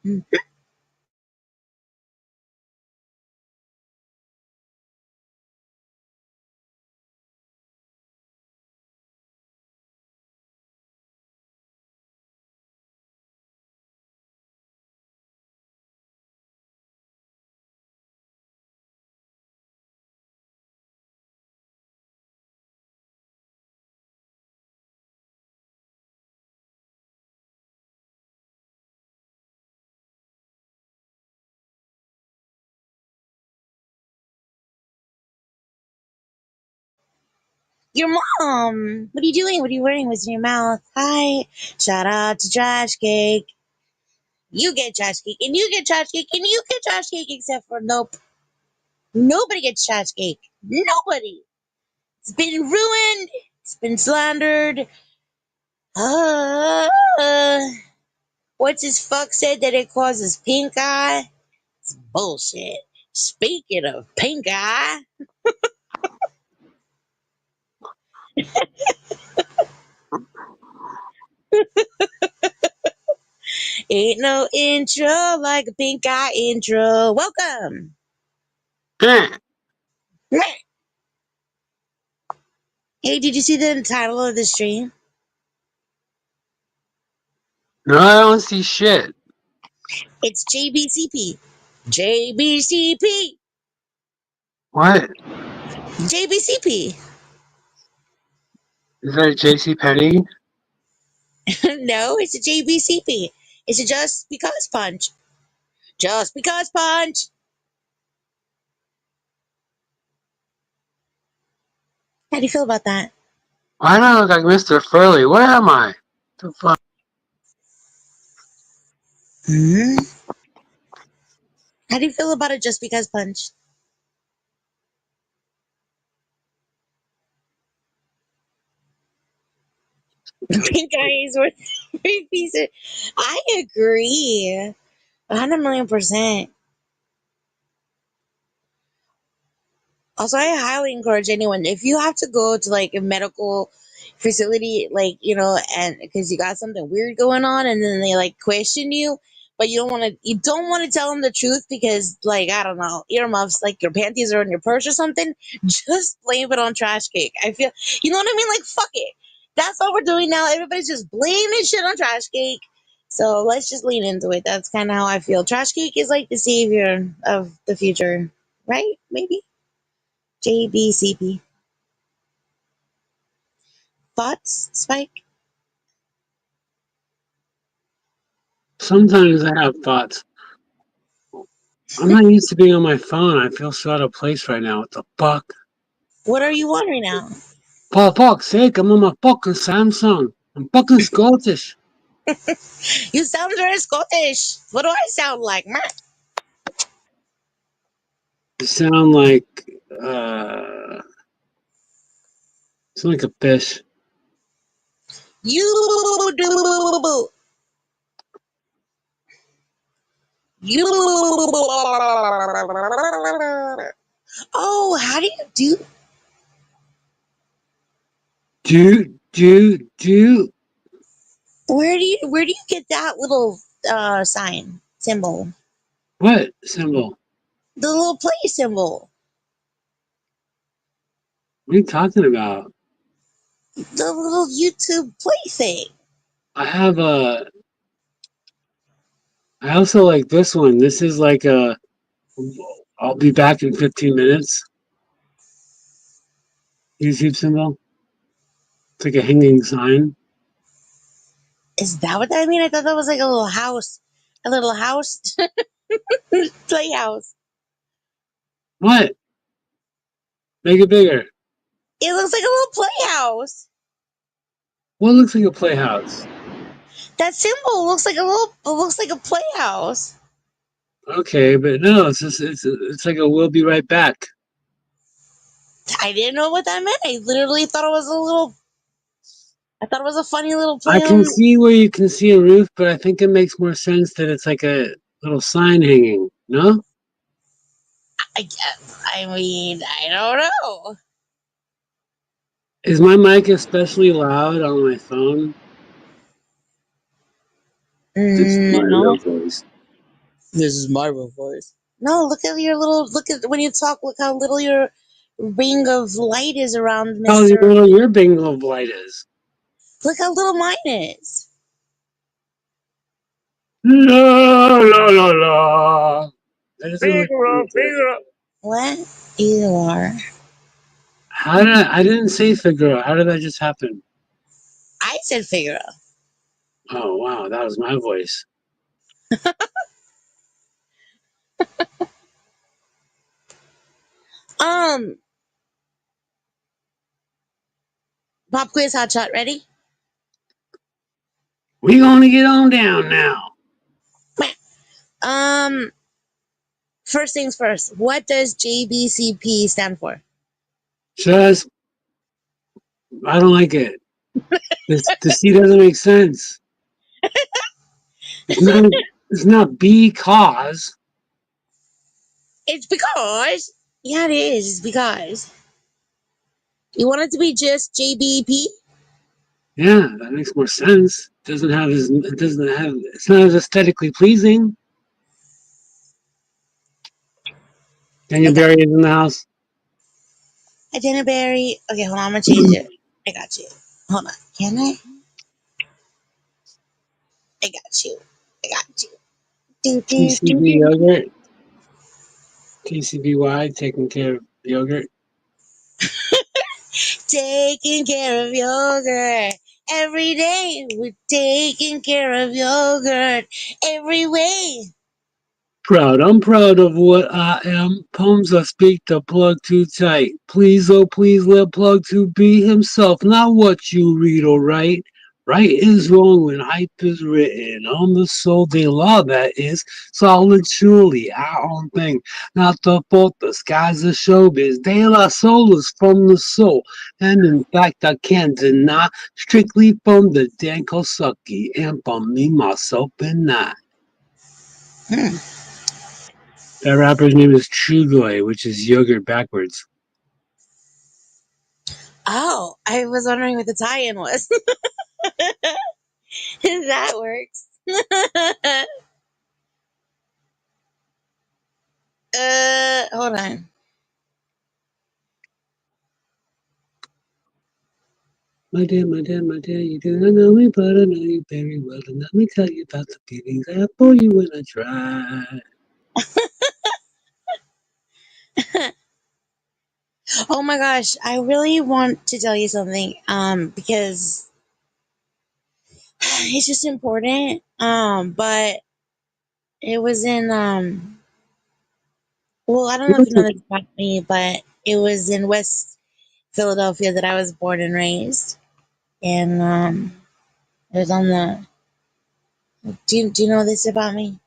Mm. Your mom. What are you doing? What are you wearing? What's in your mouth? Hi. Shout out to Trash Cake. You get trash cake, and you get trash cake, and you get trash cake, except for nope. Nobody gets trash cake. Nobody. It's been ruined. It's been slandered. Uh, what's his fuck said that it causes pink eye? It's bullshit. Speaking of pink eye, ain't no intro like a pink eye intro. Welcome. Huh. Hey, did you see the title of the stream? No, I don't see shit. It's JBCP. JBCP. What? JBCP. Is that JC Petty? No, it's a JBCP. It's a just because punch. Just because punch. How do you feel about that? Why do I look like Mr. Furley? Where am I? The fuck? Hmm? How do you feel about a just because punch? Pink eyes were three pieces. I agree. 100 million%. Also, I highly encourage anyone, if you have to go to like a medical facility, like, and because you got something weird going on and then they like question you, but you don't want to tell them the truth because, like, I don't know, earmuffs, like your panties are in your purse or something, just blame it on trash cake. I feel, you know what I mean? Like, fuck it. That's what we're doing now. Everybody's just blaming shit on trash cake. So let's just lean into it. That's kind of how I feel. Trash cake is like the savior of the future, right? Maybe? JBCP. Thoughts, Spike? Sometimes I have thoughts. I'm not used to being on my phone. I feel so out of place right now. What the fuck? What are you on right now? For fuck's sake, I'm on my fucking Samsung. I'm fucking Scottish. You sound very Scottish. What do I sound like? Meh. You sound like, uh, sound like a fish. You do. You. Oh, how do you do? Do. Where do you get that little sign symbol? What symbol? The little play symbol. What are you talking about? The little YouTube play thing. I have a. I also like this one. This is like a. I'll be back in 15 minutes. YouTube symbol. It's like a hanging sign. Is that what that mean? I thought that was like a little house. A little house playhouse. What? Make it bigger. It looks like a little playhouse. What looks like a playhouse? That symbol looks like a playhouse. Okay, but no, it's just it's like a we'll be right back. I didn't know what that meant. I thought it was a funny little I play can on. see where you can see a roof, but I think it makes more sense that it's like a little sign hanging. No? I guess. I mean, I don't know. Is my mic especially loud on my phone? This is my No, real voice. This is my voice. No, look at your little. Look at when you talk. Look how little your ring of light is around, How Mister. little your bingo of light is. Look how little mine is. La la la la. That doesn't look good. What? You are. How did I didn't say Figaro. How did that just happen? I said Figaro. Oh wow, that was my voice. Um, pop quiz hot shot. Ready? We gonna get on down now. Um, first things first. What does JBCP stand for? Just I don't like it. This the C doesn't make sense. It's not it's not because. It's because. Yeah, it is. It's because you want it to be just JBP. Yeah, that makes more sense. It doesn't have it's not as aesthetically pleasing. I Daniel got Barry is in the house. Identity Berry. Okay, hold on. I'm gonna change it. I got you. Hold on. Can I? I got you. I got you. Do, do, do, TCB do. yogurt. TCBY taking care of yogurt. Taking care of yogurt every day. We're taking care of yogurt every way. Proud, I'm proud of what I am. Poems I speak to plug too tight. Please, oh please, let plug to be himself, not what you read or write. Right is wrong when hype is written on the soul de law that is solid surely our own thing. Not the fault the skies are showbiz. De la soul is from the soul. And in fact I can't deny strictly from the Dan Kosaki and from me, myself and I. Hmm. That rapper's name is Trugoy, which is yogurt backwards. Oh, I was wondering what the tie-in was. That works. Hold on. My dear, you do not know me, but I know you very well. And let me tell you about the feelings I have for you when I try. Oh my gosh, I really want to tell you something. Because it's just important. But it was in well, I don't know if you know this about me, but it was in West Philadelphia that I was born and raised. And it was on the do you know this about me?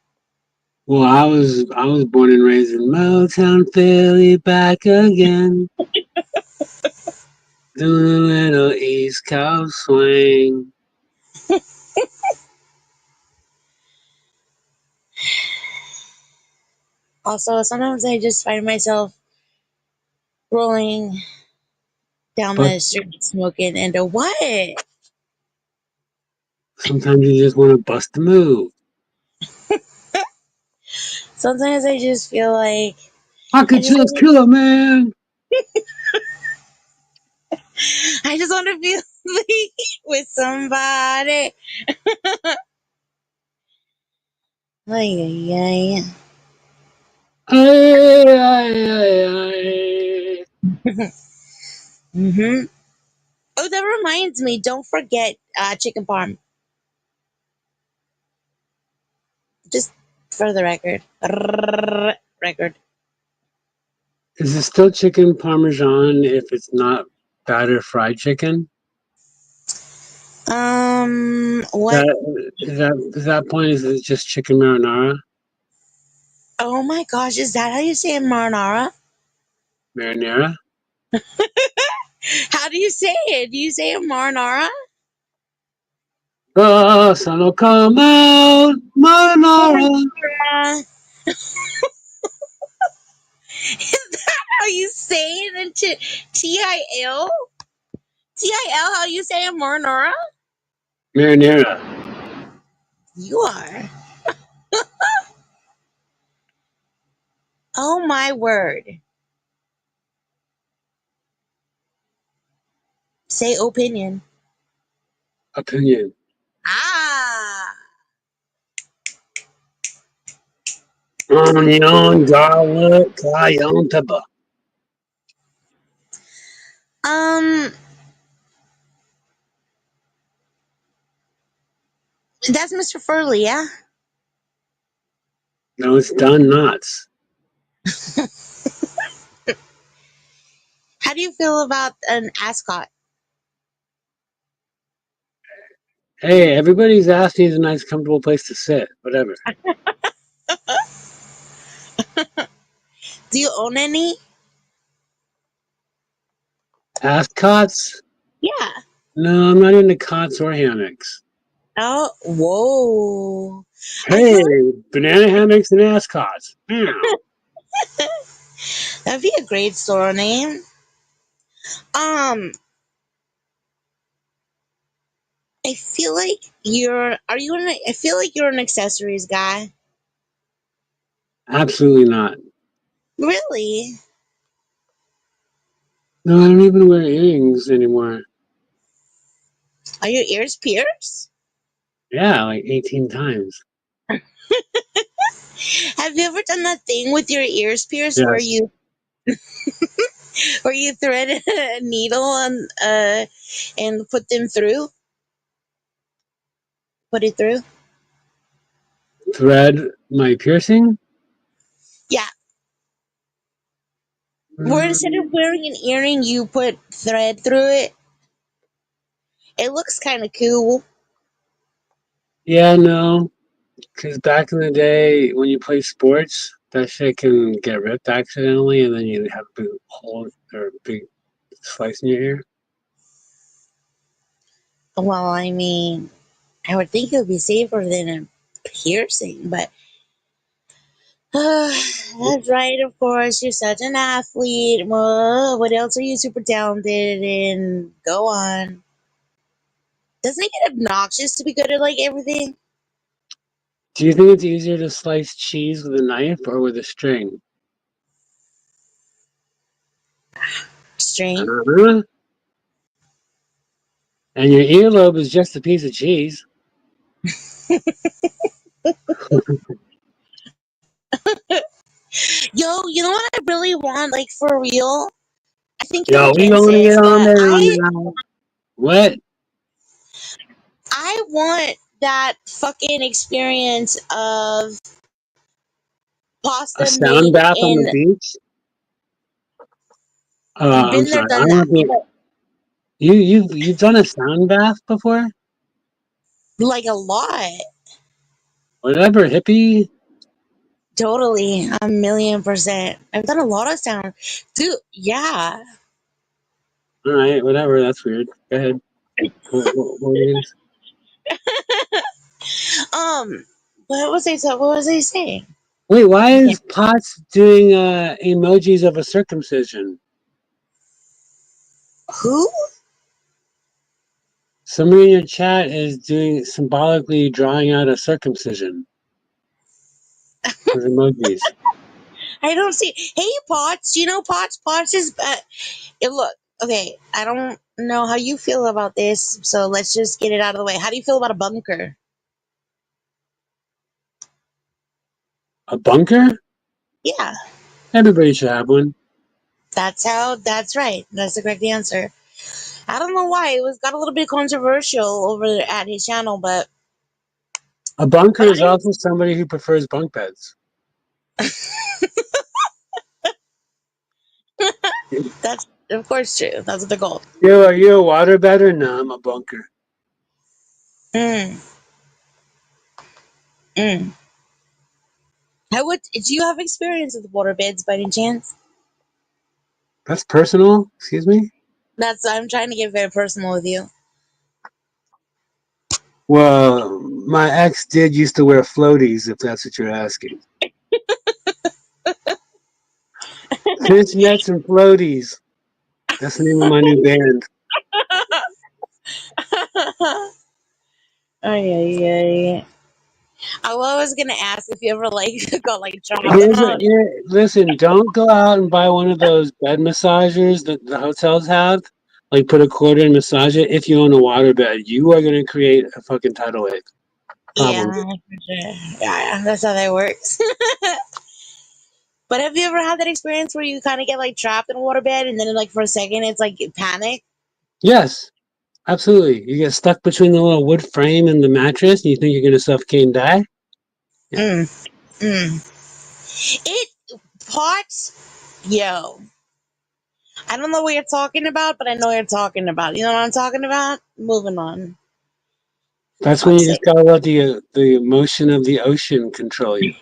Well, I was born and raised in Motown, Philly, back again, doing a little East Coast swing. Also, sometimes I just find myself rolling down But the street smoking and what? sometimes you just want to bust a move. Sometimes I just feel like I I could just just kill a man. I just want to be with somebody. Ay, ay, ay. Ay, ay, ay, ay. Mm-hmm. Oh, that reminds me. Don't forget chicken parm. Just for the record. Record. Is it still chicken parmesan if it's not batter fried chicken? What? That point is it just chicken marinara? Oh my gosh, is that how you say it, marinara? Marinara? How do you say it? Do you say it marinara? The sun will come out, marinara. Marinara. Is that how you say it? T-I-L? T-I-L, how you say it, marinara? Marinara. You are. Oh my word. Say opinion. Opinion. Ah. Onion, garlic, cayenne pepper. Um, that's Mr. Furley, yeah? No, it's Don Knotts. How do you feel about an ascot? Hey, everybody's ass needs a nice, comfortable place to sit. Whatever. Do you own any? Ascots? Yeah. No, I'm not into cots or hammocks. Oh, whoa. I Hey, feel banana hammocks and ascots. Meow. like that'd be a great store name. Um, I feel like are you I feel like you're an accessories guy. Absolutely not. Really? No, I don't even wear earrings anymore. Are your ears pierced? Yeah, like 18 times. Have you ever done that thing with your ears pierced where Yes. you thread a needle and put it through? Thread my piercing? Yeah. Where instead of Mm, wearing an earring, you put thread through it. It looks kind of cool. yeah, no. Because back in the day, when you play sports, that shit can get ripped accidentally, and then you have a big hole or a big slice in your ear. Well, I mean, I would think it would be safer than a piercing, but that's right. Of course, you're such an athlete. What else are you super talented in? Go on. Doesn't it get obnoxious to be good at like everything? Do you think it's easier to slice cheese with a knife or with a string? String. Uh-huh. And your earlobe is just a piece of cheese. Yo, you know what I really want, like for real? I think you'll Yo, we get gonna get this, on but down now. What? I want that fucking experience of A pasta sound made bath on the in. beach? I'm Been there, sorry. I done don't know that. if you've done a sound bath before? Like a lot. Whatever, hippie. Totally. A million percent. I've done a lot of sound. Dude, yeah. All right, whatever. That's weird. Go ahead. What were you gonna say? Um, what was I saying? Wait, why I can't. is Potts doing emojis of a circumcision? Who? Somebody in your chat is doing symbolically drawing out a circumcision with emojis. I don't see. Hey, Potts. Do you know Potts? Potts is. Look, okay. I don't know how you feel about this, so let's just get it out of the way. How do you feel about a bunker? A bunker? Yeah, Everybody should have one. That's right. That's the correct answer. I don't know why it was got a little bit controversial over at his channel, A bunker but is also somebody who prefers bunk beds. that's of course true. That's the goal. Yo, are you a water bed or no? I'm a bunker. Mm, mm. How would do you have experience with water beds by any chance? That's personal. Excuse me. That's I'm trying to get very personal with you. Well, my ex did used to wear floaties, if that's what you're asking. Fish nets and floaties. That's the name of my new band. Ay, ay, ay. I was gonna ask if you ever like got like trapped in Here's a, a. here, listen, don't go out and buy one of those bed massagers that the hotels have. Like put a quarter and massage it. If you own a water bed, you are gonna create a fucking tidal wave. Yeah, Probably. for sure. Yeah, that's how that works. But have you ever had that experience where you kind of get like trapped in a waterbed and then like for a second it's like you panic? Yes, absolutely. You get stuck between the little wood frame and the mattress, and you think you're gonna suffocate and die. Yeah. Mm, mm. It pots, yo. I don't know what you're talking about, but I know what you're talking about. You know what I'm talking about? Moving on. That's when Fuck's you just sake. gotta let the emotion of the ocean control you.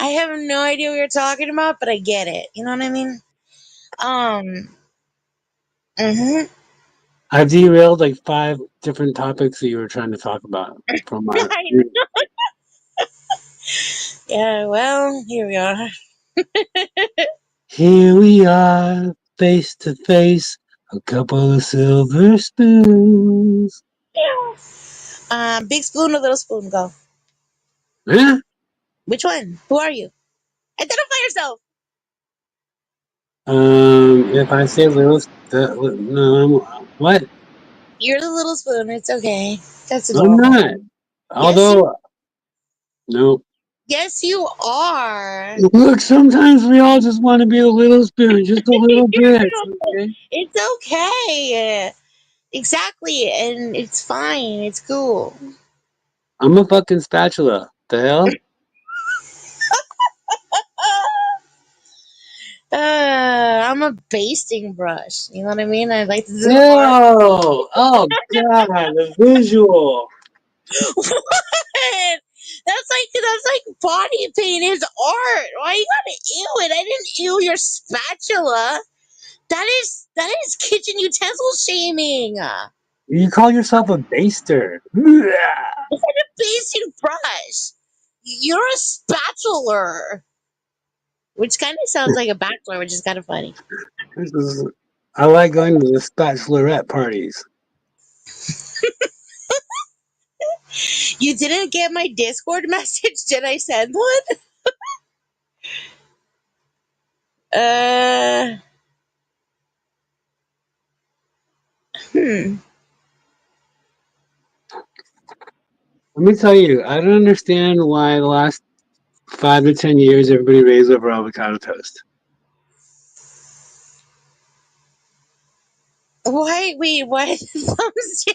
I have no idea what you're talking about, but I get it. You know what I mean? Um. Mhm. I've derailed like 5 different topics that you were trying to talk about from my. Yeah. Well, here we are. Here we are, face to face, a couple of silver spoons. Yeah. Big spoon or little spoon? Go. Huh? Which one? Who are you? Identify yourself. If I say little, no, what? You're the little spoon. It's okay. That's I'm adorable. not. Yes, you. Although, no. Yes, you are. Look, sometimes we all just want to be a little spoon, just a little bit. Okay? It's okay. Exactly, and it's fine. It's cool. I'm a fucking spatula. The hell? I'm a basting brush. You know what I mean? I like to Ew! do art. Oh god, the visual. What? That's like body paint is art. Why you gotta ew it? I didn't ew your spatula. That is kitchen utensil shaming. You call yourself a baster. Ugh. It's like a basting brush. You're a spatula, which kind of sounds like a bachelor, which is kind of funny. This is, I like going to the bachelorette parties. You didn't get my Discord message? Did I send one? Uh, hmm. Let me tell you, I don't understand why the last 5 to 10 years everybody raised over avocado toast. Why? Wait, why? Thumbs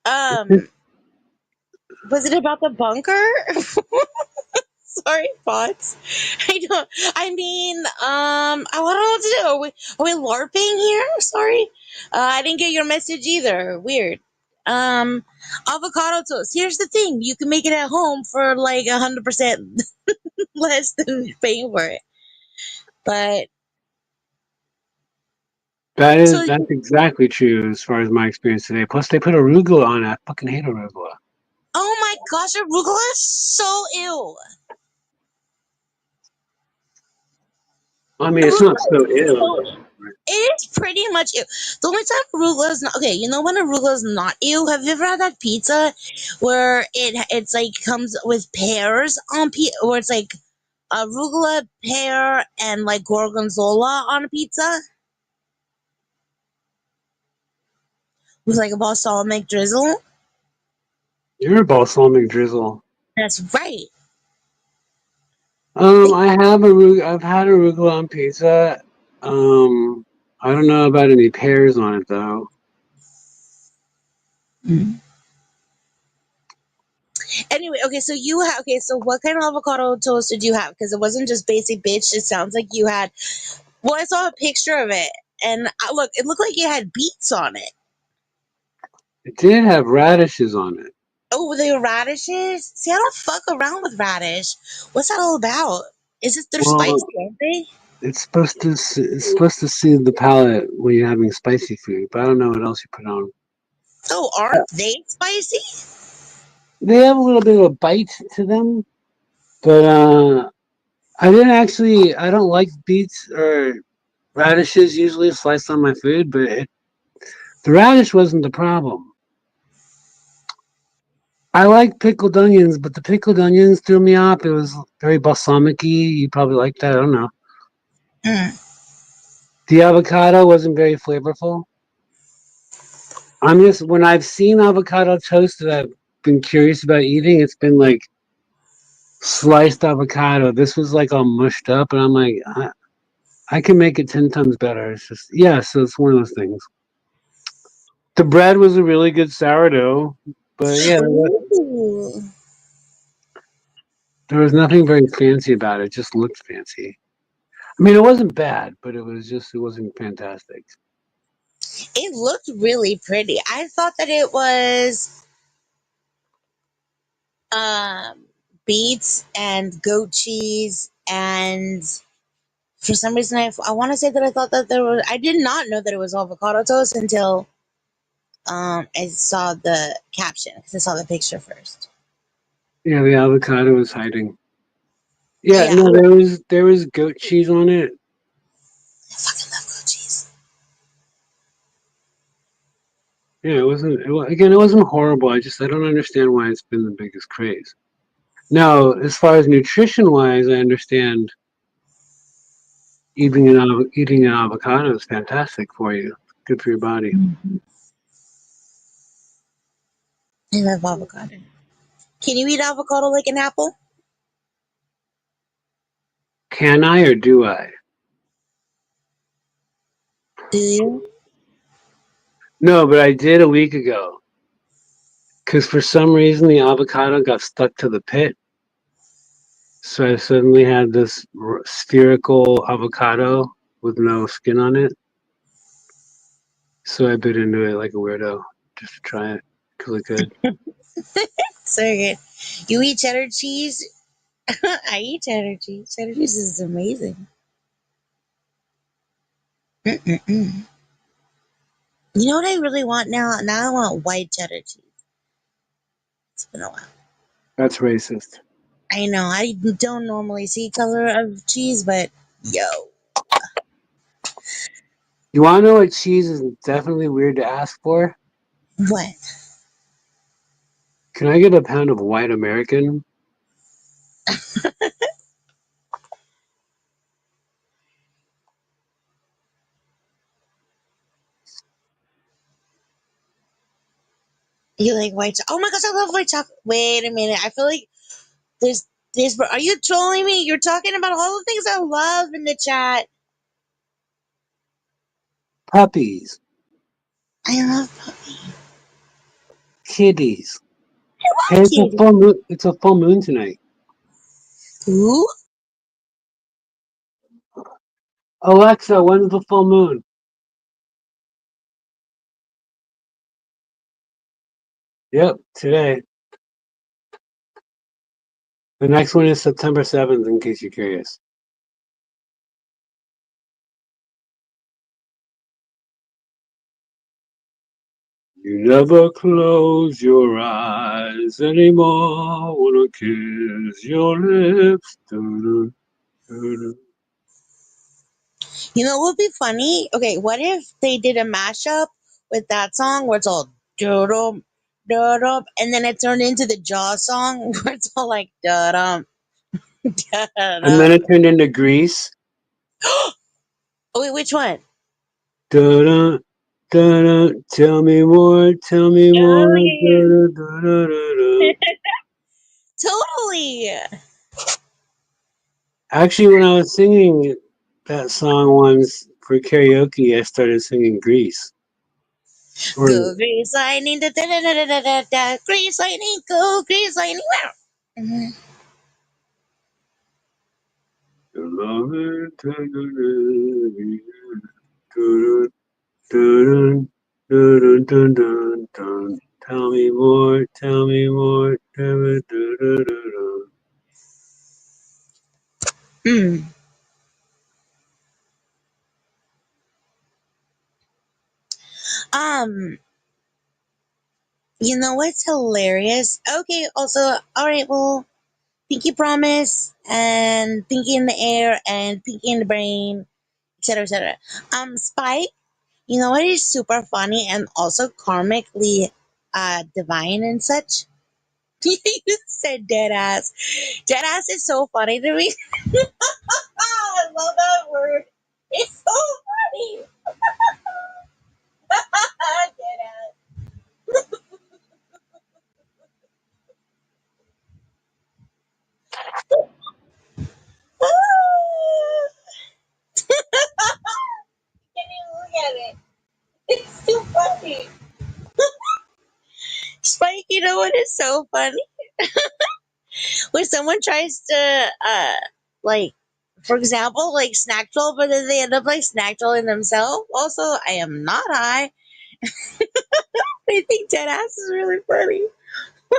down. Was it about the bunker? Sorry, bots. I don't. I mean, I don't know what to do. Are we LARPing here? Sorry, I didn't get your message either. Weird. Avocado toast. Here's the thing: you can make it at home for like 100% less than paying for it. But so, That's exactly true as far as my experience today. Plus, they put arugula on it. I fucking hate arugula. oh my gosh, arugula is so ill. I mean, it's not Arugula so is ill, so but It is pretty much ew. The only time arugula is not okay. You know when arugula is not ew? Have you ever had that pizza where it's like comes with pears on where it's like arugula, pear, and like gorgonzola on a pizza with like a balsamic drizzle? you're a balsamic drizzle. That's right. I've had arugula on pizza. Um, I don't know about any pears on it though. Mm. Anyway, okay, so you have okay. So what kind of avocado toast did you have? Because it wasn't just basic bitch. It sounds like you had. Well, I saw a picture of it, and look, it looked like you had beets on it. It did have radishes on it. Oh, they were radishes? See, I don't fuck around with radish. What's that all about? Is it they're spicy, Well, aren't they? it's supposed to soothe the palate when you're having spicy food, but I don't know what else you put on. Oh, aren't they spicy? They have a little bit of a bite to them, but I don't like beets or radishes usually sliced on my food, but The radish wasn't the problem. I like pickled onions, but the pickled onions threw me off. It was very balsamic-y. You probably like that. I don't know. Mm. The avocado wasn't very flavorful. I'm just when I've seen avocado toast that I've been curious about eating, it's been like sliced avocado. This was like all mushed up, and I'm like, I can make it 10 times better. It's just yeah. So it's one of those things. The bread was a really good sourdough, but yeah, Ooh. there was nothing very fancy about it. It just looked fancy. I mean, it wasn't bad, but it wasn't fantastic. It looked really pretty. I thought that it was um, beets and goat cheese, and for some reason, I want to say that I thought that there was. I did not know that it was avocado toast until I saw the caption because I saw the picture first. Yeah, the avocado was hiding. Yeah, Yeah, no, there was goat cheese on it. I fucking love goat cheese. Yeah, again, it wasn't horrible. I don't understand why it's been the biggest craze. Now, as far as nutrition wise, I understand eating an avocado is fantastic for you. Good for your body. I love avocado. Can you eat avocado like an apple? Can I or do I? Do you? No, but I did a week ago because for some reason the avocado got stuck to the pit. So I suddenly had this spherical avocado with no skin on it. So I bit into it like a weirdo just to try it because I could. So good. You eat cheddar cheese? I eat cheddar cheese. Cheddar cheese is amazing. Mm-mm-mm. You know what I really want now? Now I want white cheddar cheese. It's been a while. That's racist. I know I don't normally see color of cheese, but yo, You want to know what cheese is definitely weird to ask for? what? Can I get a pound of white American? You like white? Oh my gosh, I love white chocolate. Wait a minute. I feel like there's. Are you trolling me? You're talking about all the things I love in the chat. Puppies, I love puppy. kitties. I Hey, love kitty. It's a full moon tonight. Ooh, Alexa, when's the full moon? Yep, today. The next one is September 7th, in case you're curious. You never close your eyes anymore. Wanna kiss your lips. Doo-doo, doo-doo. you know what would be funny? Okay, what if they did a mashup with that song where it's all dum dum, and then it turned into the Jaw song where it's all like da dum da And then dum. it turned into Grease. Oh wait, which one? Da-da, da-da, tell me Oh more. yeah, Da-da, da-da, da-da. yeah. Totally. Actually, when I was singing that song once for karaoke, I started singing Grease. Or Go grease lightning, da da da da da da da. Grease lightning, go grease lightning. Wow. Mhm. love it, tenderly. Dun, dun, dun, dun, dun, dun, dun. Tell me more, tell me more. Dun, dun, dun, dun, dun. Mm. Um, you know what's hilarious? Okay, also, all right, well, Pinky Promise and Pinky in the Air and Pinky in the Brain, etc., etc. Spike. You know what is super funny and also karmically divine and such? You said dead ass. Dead ass is so funny to me. I love that word. It's so funny. Dead ass. Can't even look at it. It's too funny. Spike, you know what is so funny? When someone tries to, like, for example, like snack troll, but then they end up like snack trolling themselves. Also, I am not high. I think dead ass is really funny. I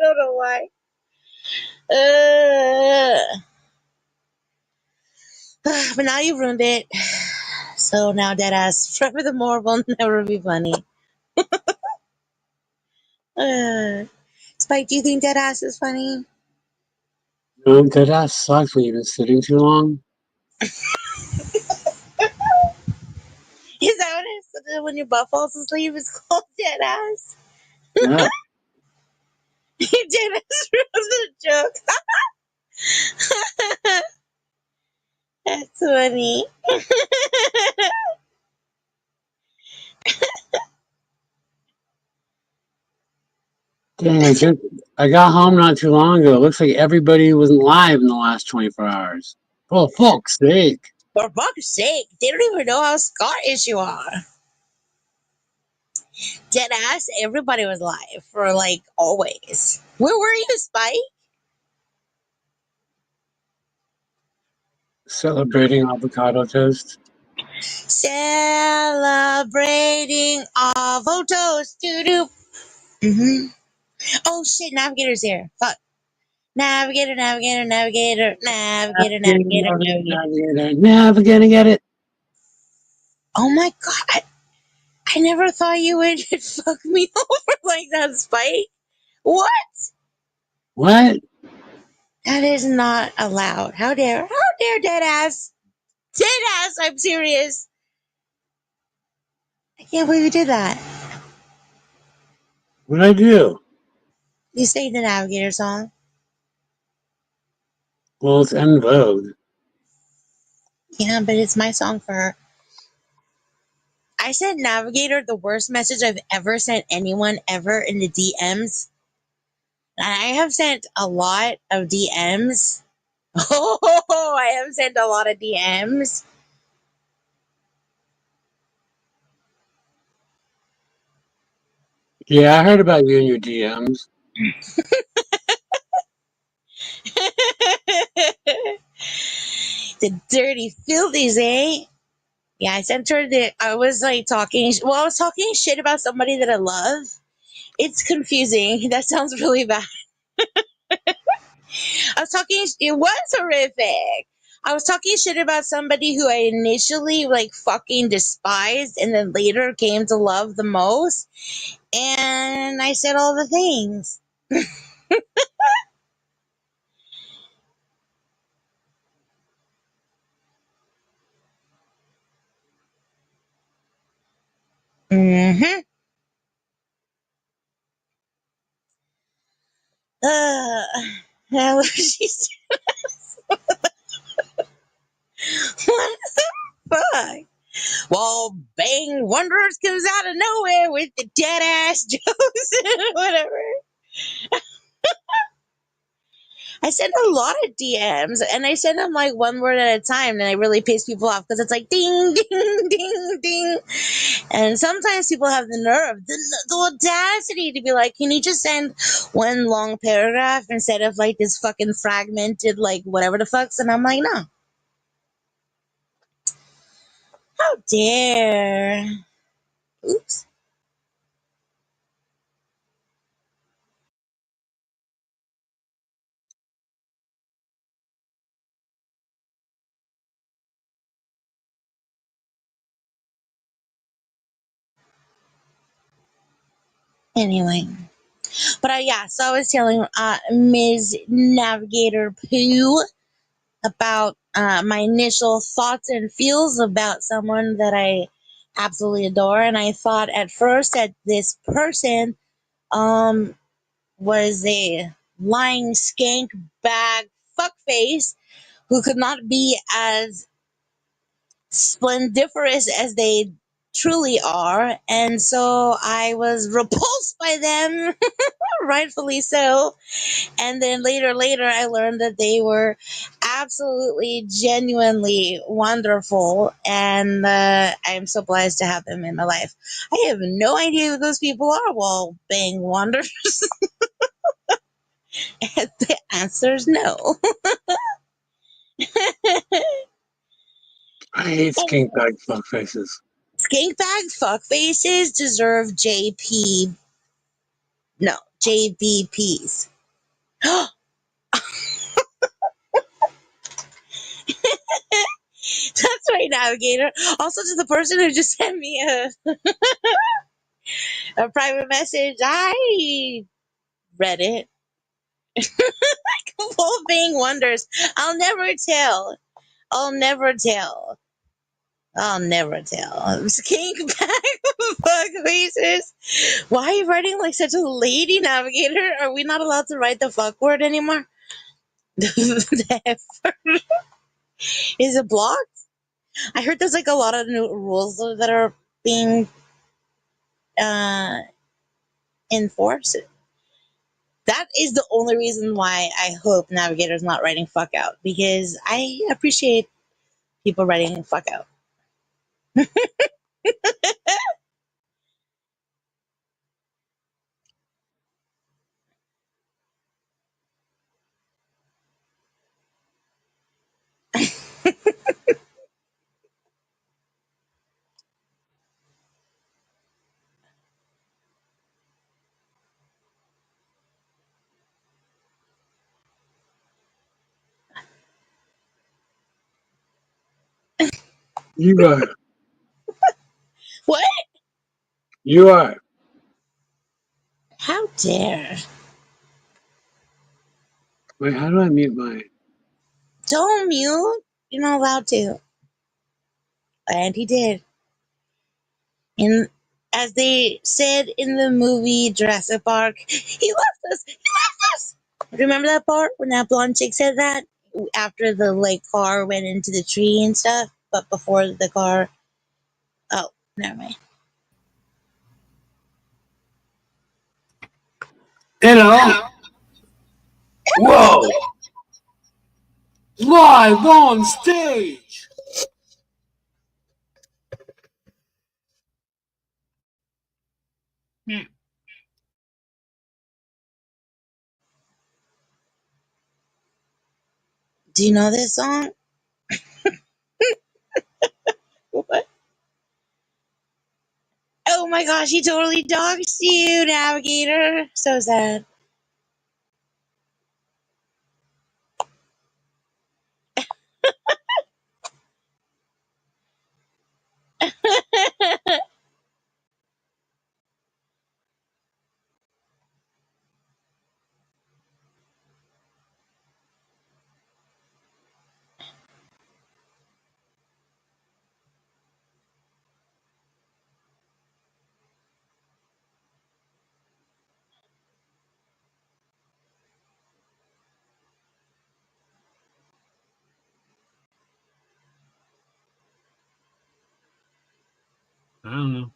don't know why. Uh, but now you ruined it. So now dead ass forevermore will never be funny. Uh, Spike, do you think dead ass is funny? That ass sucks when you've been sitting too long. Is that what it's when your butt falls asleep? It's called dead ass. Yeah. Dead ass ruins the joke. That's funny. Dang, I got home not too long ago. It looks like everybody wasn't live in the last 24 hours. Oh, fuck's sake. For fuck's sake, they don't even know how Scottish you are. Dead ass, everybody was live for like always. Where were you, Spike? Celebrating avocado toast. Celebrating our photos. Doo doo. Mm-hmm. Oh shit, Navigator's here. Fuck. Navigator, navigator, navigator, navigator, navigator, navigator. Never gonna get it. Oh my god. I never thought you would fuck me over like that, Spike. What? What? That is not allowed. How dare dead ass? Dead ass, I'm serious. I can't believe you did that. What'd I do? You sang the Navigator song. Well, it's en vogue. Yeah, but it's my song for her. I sent Navigator the worst message I've ever sent anyone ever in the DMs. And I have sent a lot of DMs. Oh, I have sent a lot of DMs. Yeah, I heard about you and your DMs. The dirty filthies, eh? Yeah, I sent her I was like talking, well, I was talking shit about somebody that I love. It's confusing. That sounds really bad. It was horrific. I was talking shit about somebody who I initially like fucking despised and then later came to love the most. And I said all the things. Mm-hmm. She said, what the fuck? Well, Bang Wonders comes out of nowhere with the dead ass jokes and whatever. I send a lot of DMs and I send them like one word at a time and I really piss people off because it's like ding, ding, ding, ding. And sometimes people have the nerve, the audacity to be like, can you just send one long paragraph instead of like this fucking fragmented, like whatever the fucks? And I'm like, no. How dare. Oops. Anyway. But yeah, so I was telling Ms. Navigator Pooh about my initial thoughts and feels about someone that I absolutely adore. And I thought at first that this person um, was a lying skank bag fuckface who could not be as splendiferous as they truly are. And so I was repulsed by them, rightfully so. And then later, I learned that they were absolutely, genuinely wonderful. And I'm so blessed to have them in my life. I have no idea who those people are. Well, being wonders. The answer is no. I hate skink bag fuck faces. Skinkbag fuckfaces deserve JP. No, JVPs. That's right, Navigator. Also, to the person who just sent me a private message, I read it. Full being wonders. I'll never tell. I'll never tell. I'll never tell. Skink back fuck faces. Why are you writing like such a lady, Navigator? Are we not allowed to write the fuck word anymore? The F is it blocked? I heard there's like a lot of new rules that are being uh, enforced. That is the only reason why I hope Navigator's not writing fuck out, because I appreciate people writing fuck out. You are. What? You are. How dare? Wait, how do I mute mine? Don't mute. You're not allowed to. And he did. And as they said in the movie Jurassic Park, he left us. He left us. Remember that part when that blonde chick said that after the like car went into the tree and stuff, but before the car. Oh, never mind. Hello. Whoa! Live on stage. Do you know this song? What? Oh my gosh, he totally doxed you, Navigator. So sad. I don't know.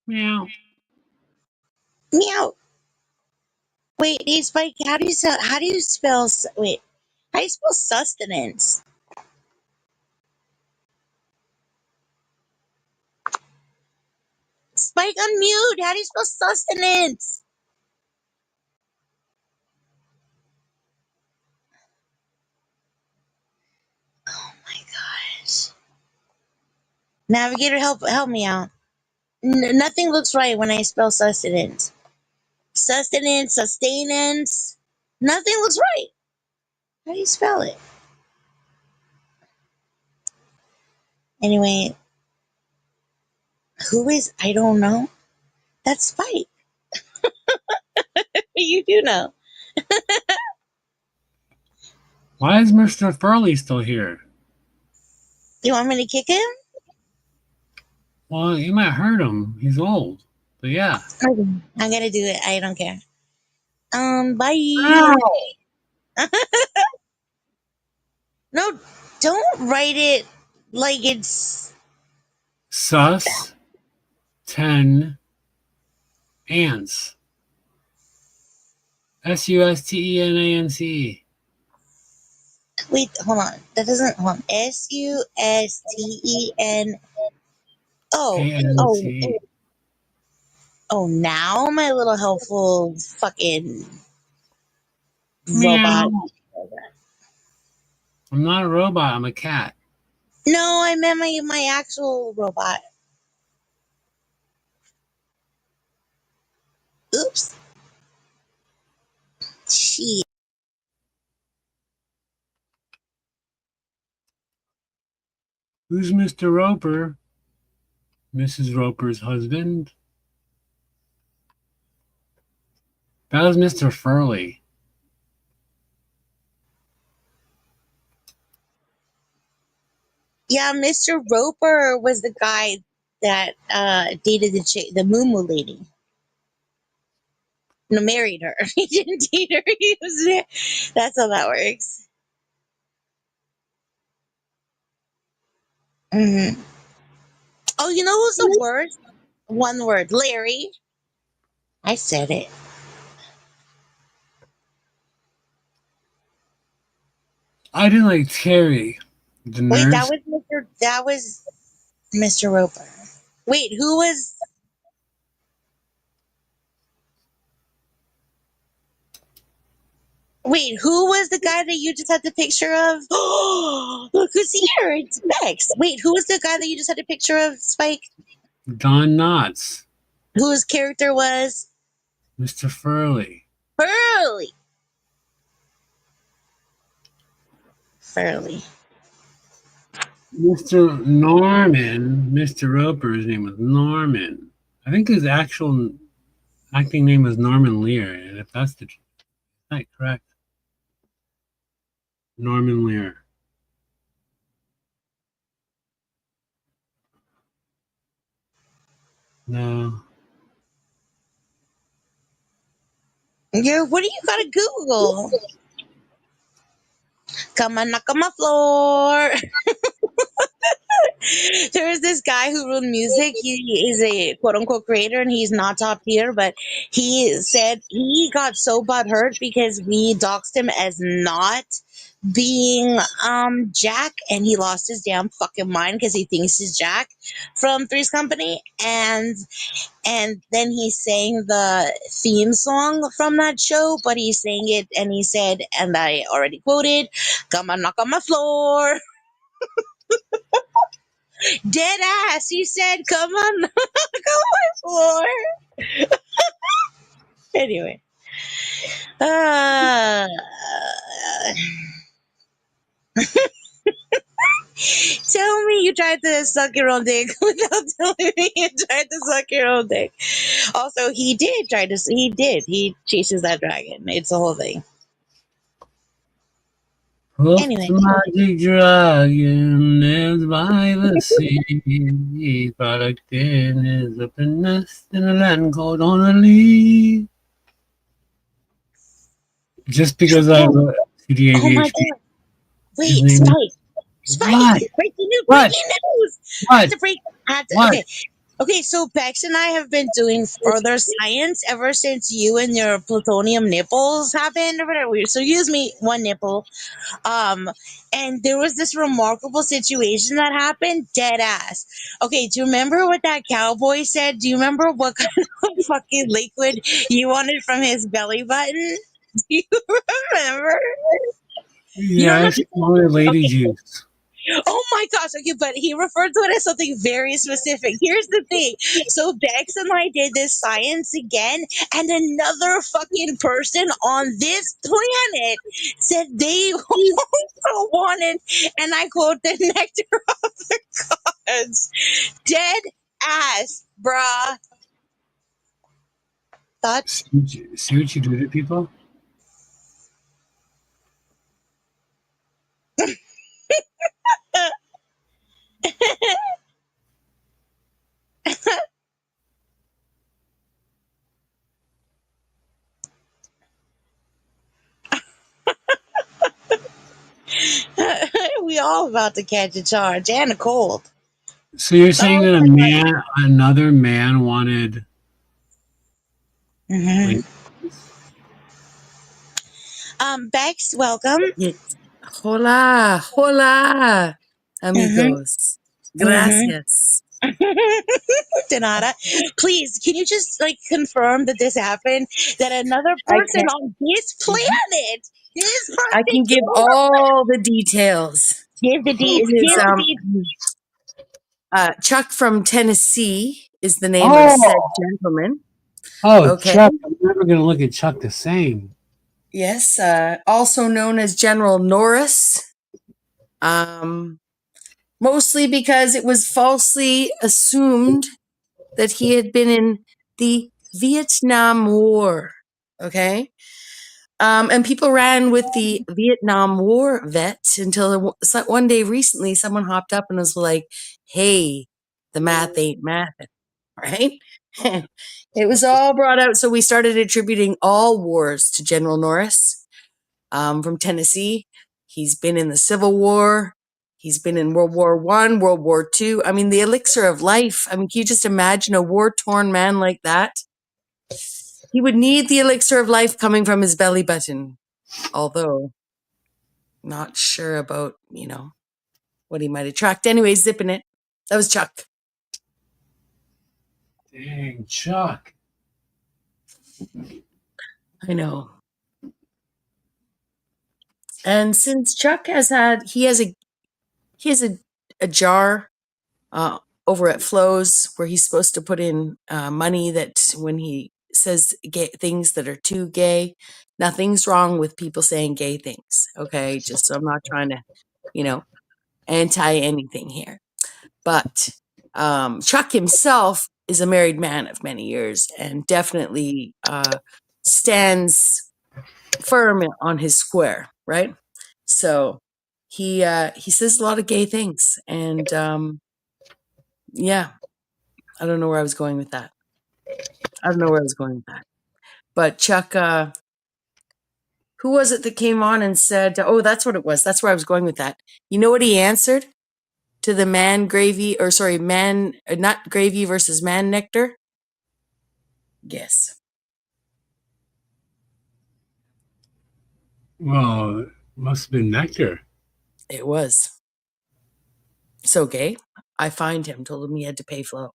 Meow. Meow. Wait, hey Spike, how do you spell wait, how do you spell sustenance? Spike, unmute. How do you spell sustenance? Oh my gosh. Navigator, help me out. Nothing looks right when I spell sustenance. Sustenance, sustenance. Nothing looks right. How do you spell it? Anyway, who is I don't know? That's Spike. You do know. Why is Mr. Furley still here? You want me to kick him? Well, you might hurt him. He's old. But yeah. Okay. I'm gonna do it. I don't care. Bye. Ow! No, don't write it like it's. Sus 10 ants. Sustenance. Wait, hold on. That doesn't. Hold on. Susten. Oh, oh, Ants. oh! Now my little helpful fucking robot. Meow. I'm not a robot. I'm a cat. No, I meant my actual robot. Oops. Shit. Who's Mr. Roper? Mrs. Roper's husband. That was Mr. Furley. Yeah, Mr. Roper was the guy that dated the Moo lady. No, married her. He didn't date her. He was there. That's how that works. Hmm. Oh, you know who's the worst? One word, Larry. I said it. I didn't like Terry, the Wait, nurse. That was Mr. Roper. Wait, who was? Wait, who was the guy that you just had the picture of? Look who's here! It's Bex. Wait, who was the guy that you just had a picture of, Spike? Don Knotts. Whose character was Mr. Furley. Furley? Furley. Mr. Norman. Mr. Roper's name was Norman. I think his actual acting name was Norman Lear, and if that's not correct, Norman Lear. No. Yeah, what do you gotta Google? Come on, knock on my floor. There's this guy who wrote music. He is a quote unquote creator and he's not top tier, but he said he got so butthurt because we doxed him as not being Jack, and he lost his damn fucking mind because he thinks he's Jack from Three's Company, and then he sang the theme song from that show, but he sang it and he said, and I already quoted, "Come on, knock on my floor." Dead ass. He said, "Come on, knock on my floor." Anyway, uh, tell me you tried to suck your own dick without telling me you tried to suck your own dick. Also, he did try to. He did. He chases that dragon. It's a whole thing. Puff Anyway, the magic dragon lives by the sea. Product in is up in nest in a land called Honolulu. Just because I have oh, oh my CDADHD, god! his Wait, name is Spike, what? Spike! Breaking news! What? Breaking news! I have What? to break. I have to. What? Okay, okay. So Bex and I have been doing further science ever since you and your plutonium nipples happened or whatever. So you use me one nipple. Um, and there was this remarkable situation that happened. Dead ass. Okay, do you remember what that cowboy said? Do you remember what kind of fucking liquid you wanted from his belly button? Do you remember? You Yeah, remember? it's only lady Okay. juice. Oh my gosh. Okay, but he referred to it as something very specific. Here's the thing. So Bex and I did this science again, and another fucking person on this planet said they also wanted, and I quote, the nectar of the gods. Dead ass, bruh. Thoughts? See what you do to people? We all about to catch a charge and a cold. So you're saying Oh that my God. another man wanted Hmm. like Bex, welcome. Yes. Hola, hola, Hmm. amigos. Hmm. Gracias. Donata, please, can you just like confirm that this happened? That another I person can on this planet, this I can give particular, all the details. give the deeds, It is give the deeds. Chuck from Tennessee is the name of said oh gentleman. Okay. Chuck. I'm never gonna look at Chuck the same. Yes, also known as General Norris. Um, Mostly because it was falsely assumed that he had been in the Vietnam War. Okay. And people ran with the Vietnam War vets until one day recently someone hopped up and was like, hey, the math ain't math, right? It was all brought out. So we started attributing all wars to General Norris from Tennessee. He's been in the Civil War. He's been in World War I, World War II. I mean, the elixir of life. I mean, can you just imagine a war-torn man like that? He would need the elixir of life coming from his belly button. Although, not sure about, what he might attract. Anyway, zipping it. That was Chuck. Dang, Chuck. I know. And since Chuck has a jar over at Flo's where he's supposed to put in money that when he says things that are too gay, nothing's wrong with people saying gay things. Okay, just so I'm not trying to, anti anything here. But Chuck himself is a married man of many years and definitely stands firm on his square, right? So he says a lot of gay things, and yeah, I don't know where I was going with that. But Chuck, who was it that came on and said, "Oh, that's what it was. That's where I was going with that." You know what he answered to the nut gravy versus man nectar? Guess. Well, it must have been nectar. It was. So gay. I fined him, told him he had to pay Flo.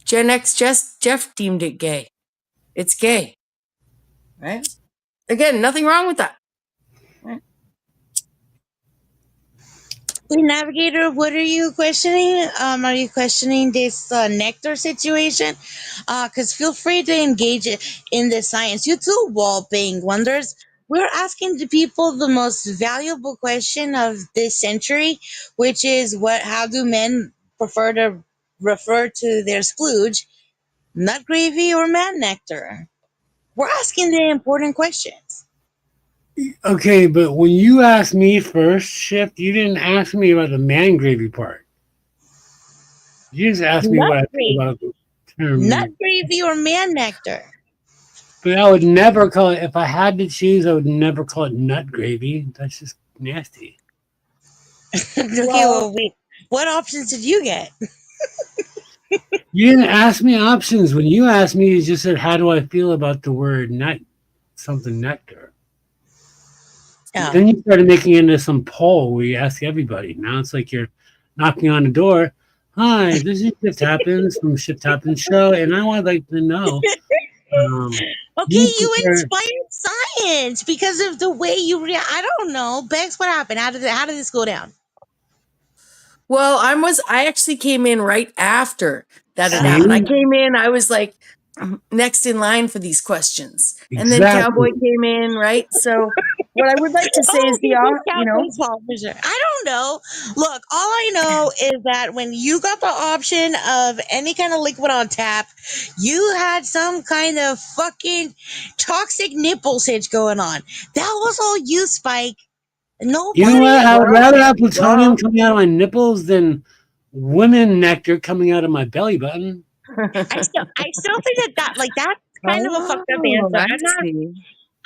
Gen X Jeff deemed it gay. It's gay. Right? Again, nothing wrong with that. Right? Navigator, what are you questioning? Are you questioning this nectar situation? Because feel free to engage in the science. You too, Wallping Wonders. We're asking the people the most valuable question of this century, which is how do men prefer to refer to their splooge, nut gravy or man nectar? We're asking the important questions. Okay, but when you asked me first, Shift, you didn't ask me about the man gravy part. You just asked me Nut what I think gravy, about the nut term. gravy or man nectar? But I would never call it, if I had to choose, I would never call it nut gravy. That's just nasty. Okay, Well, well, wait. What options did you get? You didn't ask me options. When you asked me, you just said, how do I feel about the word nut, something nectar? Oh. Then you started making it into some poll where you ask everybody. Now it's like you're knocking on the door. Hi, this is Shift Happens from Shift Happens Show, and I would like to know, Okay, you you prefer, inspired science because of the way you react. I don't know, Bex. What happened? How did this go down? well, I actually came in right after that had happened. I see? came in, I was like, next in line for these questions. And then Exactly. Cowboy came in, right? So what I would like to say is Okay, this Cowboy's fault for sure. I don't know. Look, all I know is that when you got the option of any kind of liquid on tap, you had some kind of fucking toxic nipple sitch going on. That was all you, Spike. You know Nobody what? I would well, rather have plutonium well, coming out of my nipples than women nectar coming out of my belly button. I still think that's kind of a fucked up oh, answer. I see.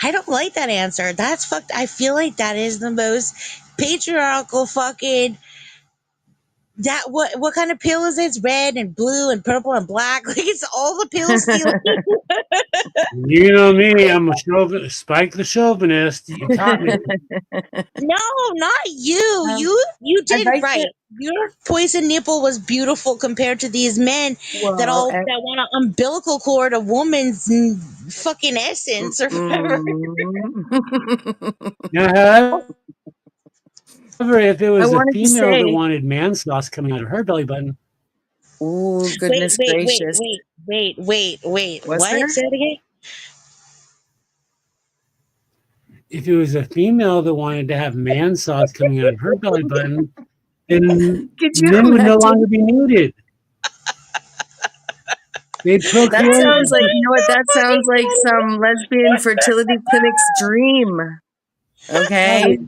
I don't like that answer. That's fucked. I feel like that is the most patriarchal fucking. That what kind of pill is it? It's red and blue and purple and black. Like it's all the pills stealing. You know me, I'm a Spike the chauvinist. You taught me. No, not you. um, You I'd did like right. to, Your poison nipple was beautiful compared to these men well, that want an umbilical cord, a woman's fucking essence or whatever. Now, however, if it I was a wanted to female that say, wanted man sauce coming out of her belly button, oh, Wait, goodness wait, wait, gracious. wait, wait, wait, wait. Was there? What? Say it again. if it was a female that wanted to have man sauce coming out of her belly button, then Could you men would no imagine? longer be needed. They'd That procreate. sounds like, you know what? That sounds Fucking like some lesbian fertility clinic's dream. Okay?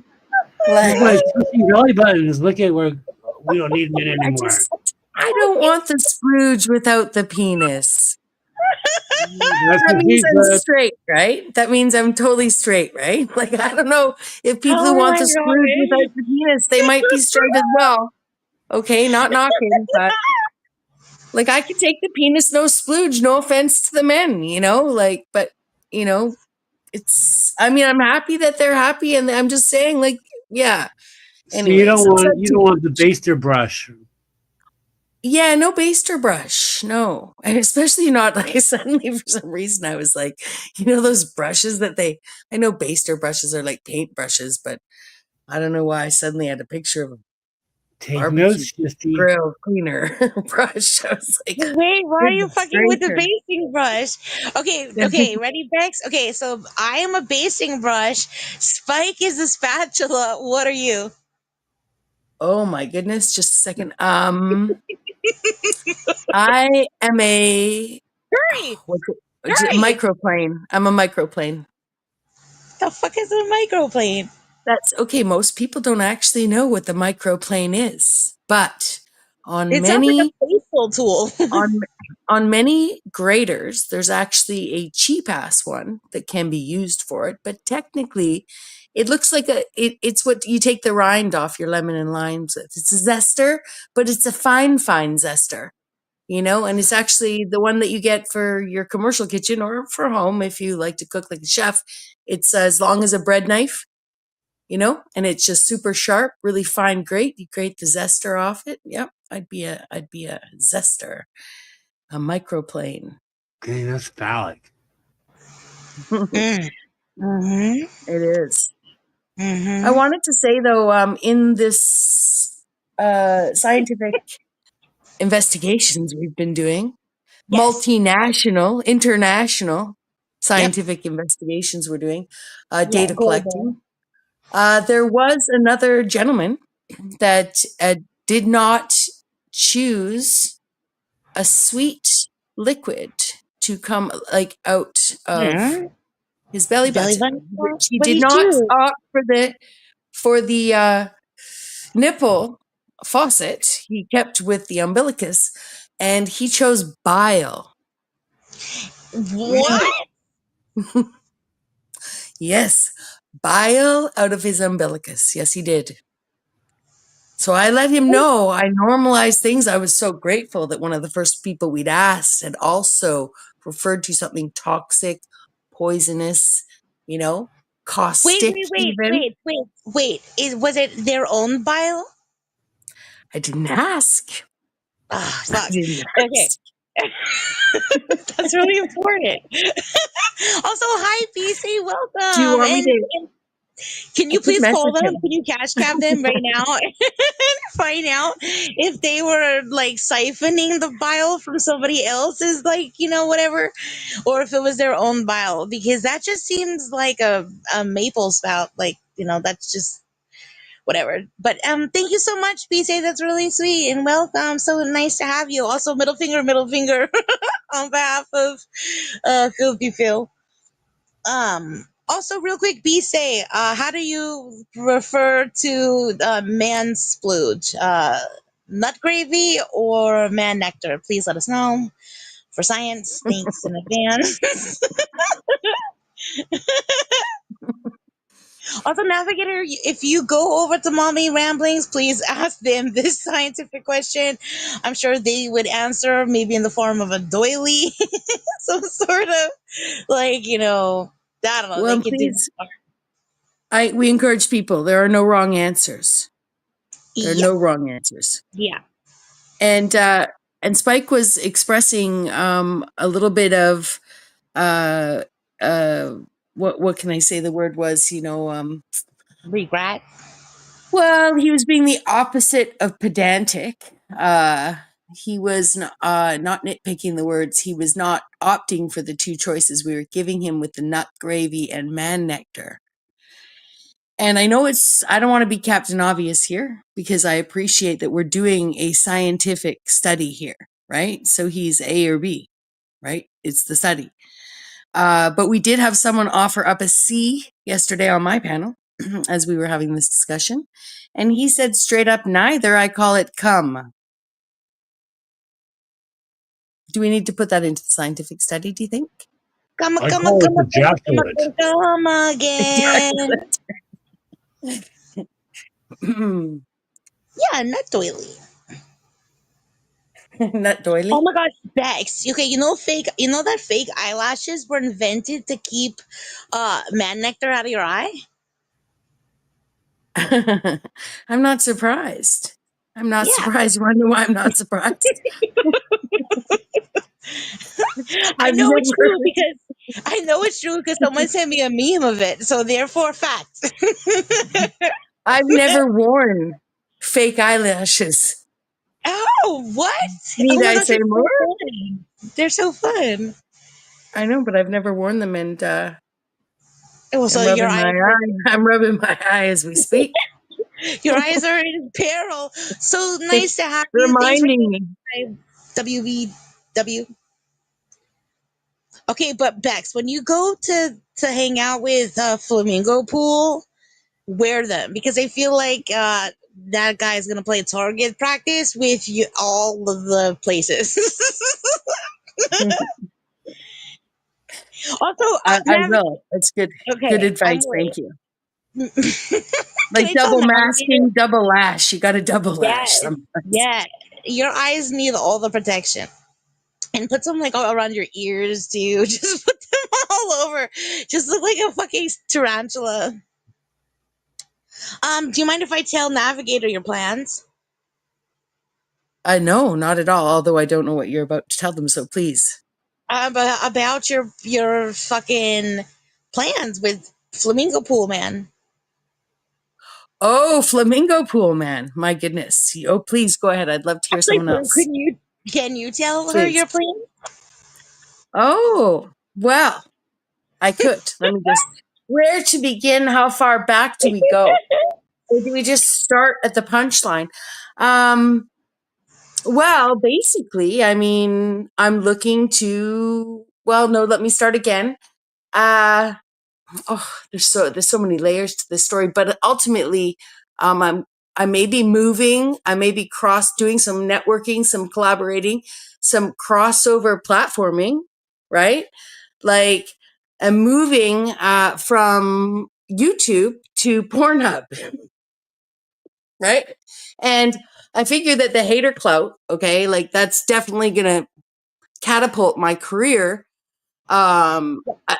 Here's my Like, squishy belly buttons. Look at where we don't need men anymore. I don't want the splooge without the penis. That's That what means she I'm said. straight, right? That means I'm totally straight, right? Like, I don't know if people who Oh want my the splooge without the penis, they might be straight as well. Okay, not knocking, but like I could take the penis, no splooge, no offense to the men, like, but I mean, I'm happy that they're happy, and I'm just saying, like, yeah. So Anyways, you don't want the baster brush. yeah, no baster brush, no, and especially not like suddenly for some reason I was like, those brushes that I know baster brushes are like paint brushes, but I don't know why I suddenly had a picture of a Take barbecue notes, Shifty. grill cleaner brush. I was like, Wait, why are you goodness fucking with the gracious. basting brush? Okay, ready, Bex? Okay, so I am a basting brush. Spike is a spatula. What are you? Oh my goodness, just a second. I am a Hurry! Hurry! microplane. I'm a microplane. The fuck is a microplane? That's okay. Most people don't actually know what the microplane is, but on It sounds like many a baseball tool. on many graders, there's actually a cheap ass one that can be used for it. But technically, it looks like it's what you take the rind off your lemon and limes with. It's a zester, but it's a fine zester. And it's actually the one that you get for your commercial kitchen or for home if you like to cook like a chef. It's as long as a bread knife, and it's just super sharp, really fine grate. You grate the zester off it. Yep, I'd be a zester, a microplane. Okay, that's phallic. Mm. Mm-hmm. It is. Mm-hmm. I wanted to say though, in this scientific investigations we've been doing, Yes. multinational, international scientific investigations we're doing, data collecting. There was another gentleman that did not choose a sweet liquid to come like out of his belly button. He What do did you not do? opt for the nipple faucet. He kept with the umbilicus, and he chose bile. What? Yes, bile out of his umbilicus. Yes, he did. So I let him know. I normalized things. I was so grateful that one of the first people we'd asked had also referred to something toxic, poisonous, caustic even. Wait. Was it their own bile? I didn't ask. Ah, I fuck. didn't Okay. ask. That's really important. Also, hi, BC. Welcome. Do you want me to? Can I you could please call message them? him. Can you cash cab them right now and find out if they were like siphoning the bile from somebody else's, like, whatever, or if it was their own bile? Because that just seems like a maple spout. Like, that's just whatever. But thank you so much, BJ. That's really sweet and welcome. So nice to have you. Also, middle finger on behalf of Filthy Phil. Also, real quick, B say, how do you refer to man splooge? Nut gravy or man nectar? Please let us know. For science, thanks in advance. Also, Navigator, if you go over to Mommy Ramblings, please ask them this scientific question. I'm sure they would answer, maybe in the form of a doily, some sort of, like, I don't know, they Well, could do. please, we encourage people. There are no wrong answers. There are Yeah, no wrong answers. yeah. And Spike was expressing a little bit of uh, what can I say? The word was, Regret. well, he was being the opposite of pedantic. He was not nitpicking the words. He was not opting for the two choices we were giving him with the nut gravy and man nectar. And I know I don't want to be Captain Obvious here because I appreciate that we're doing a scientific study here, right? So he's A or B, right? It's the study. But we did have someone offer up a C yesterday on my panel as we were having this discussion. And he said straight up, neither. I call it come. Do we need to put that into the scientific study, do you think? Come, I come, call it come, come, ejaculate. come again. Yeah, nut doily. Nut doily. Oh my gosh, Bex. Okay, that fake eyelashes were invented to keep man nectar out of your eye? I'm not surprised. I'm not Yeah. surprised. You want to know why I'm not surprised? I I've know it's never, true because someone sent me a meme of it. So therefore fact. I've never worn fake eyelashes. Oh, what? Oh Need my I gosh, say they're so more? fun. They're so fun. I know, but I've never worn them, and Oh, so I'm your rubbing my eyes eye. I'm rubbing my eye as we speak, are in peril. So nice to have you. Thanks for reminding me. WVW. Okay, but Bex, when you go to hang out with Flamingo Pool, wear them because I feel like that guy is gonna play target practice with you all of the places. Also, I will. That's good. Good okay, I'm advice. worried. Thank you. Can Like I tell double Navigator? masking, double lash. You got to double lash Yes, sometimes. yeah. Your eyes need all the protection. And put some like all around your ears too. Just put them all over. Just look like a fucking tarantula. Do you mind if I tell Navigator your plans? No, not at all. Although I don't know what you're about to tell them. So please. About your fucking plans with Flamingo Pool Man. Oh, Flamingo Pool Man. My goodness. Oh, please go ahead. I'd love to hear Actually, someone else. can you tell her Please. your plan? Oh, well, I could. Let me just. Where to begin? How far back do we go? Or do we just start at the punchline? Well, basically, I mean, I'm looking to. Well, no, let me start again. Uh, there's so many layers to this story, but ultimately, I may be moving. I may be doing some networking, some collaborating, some crossover platforming, right? Like, I'm moving from YouTube to Pornhub, right? And I figure that the hater clout, okay, like that's definitely gonna catapult my career.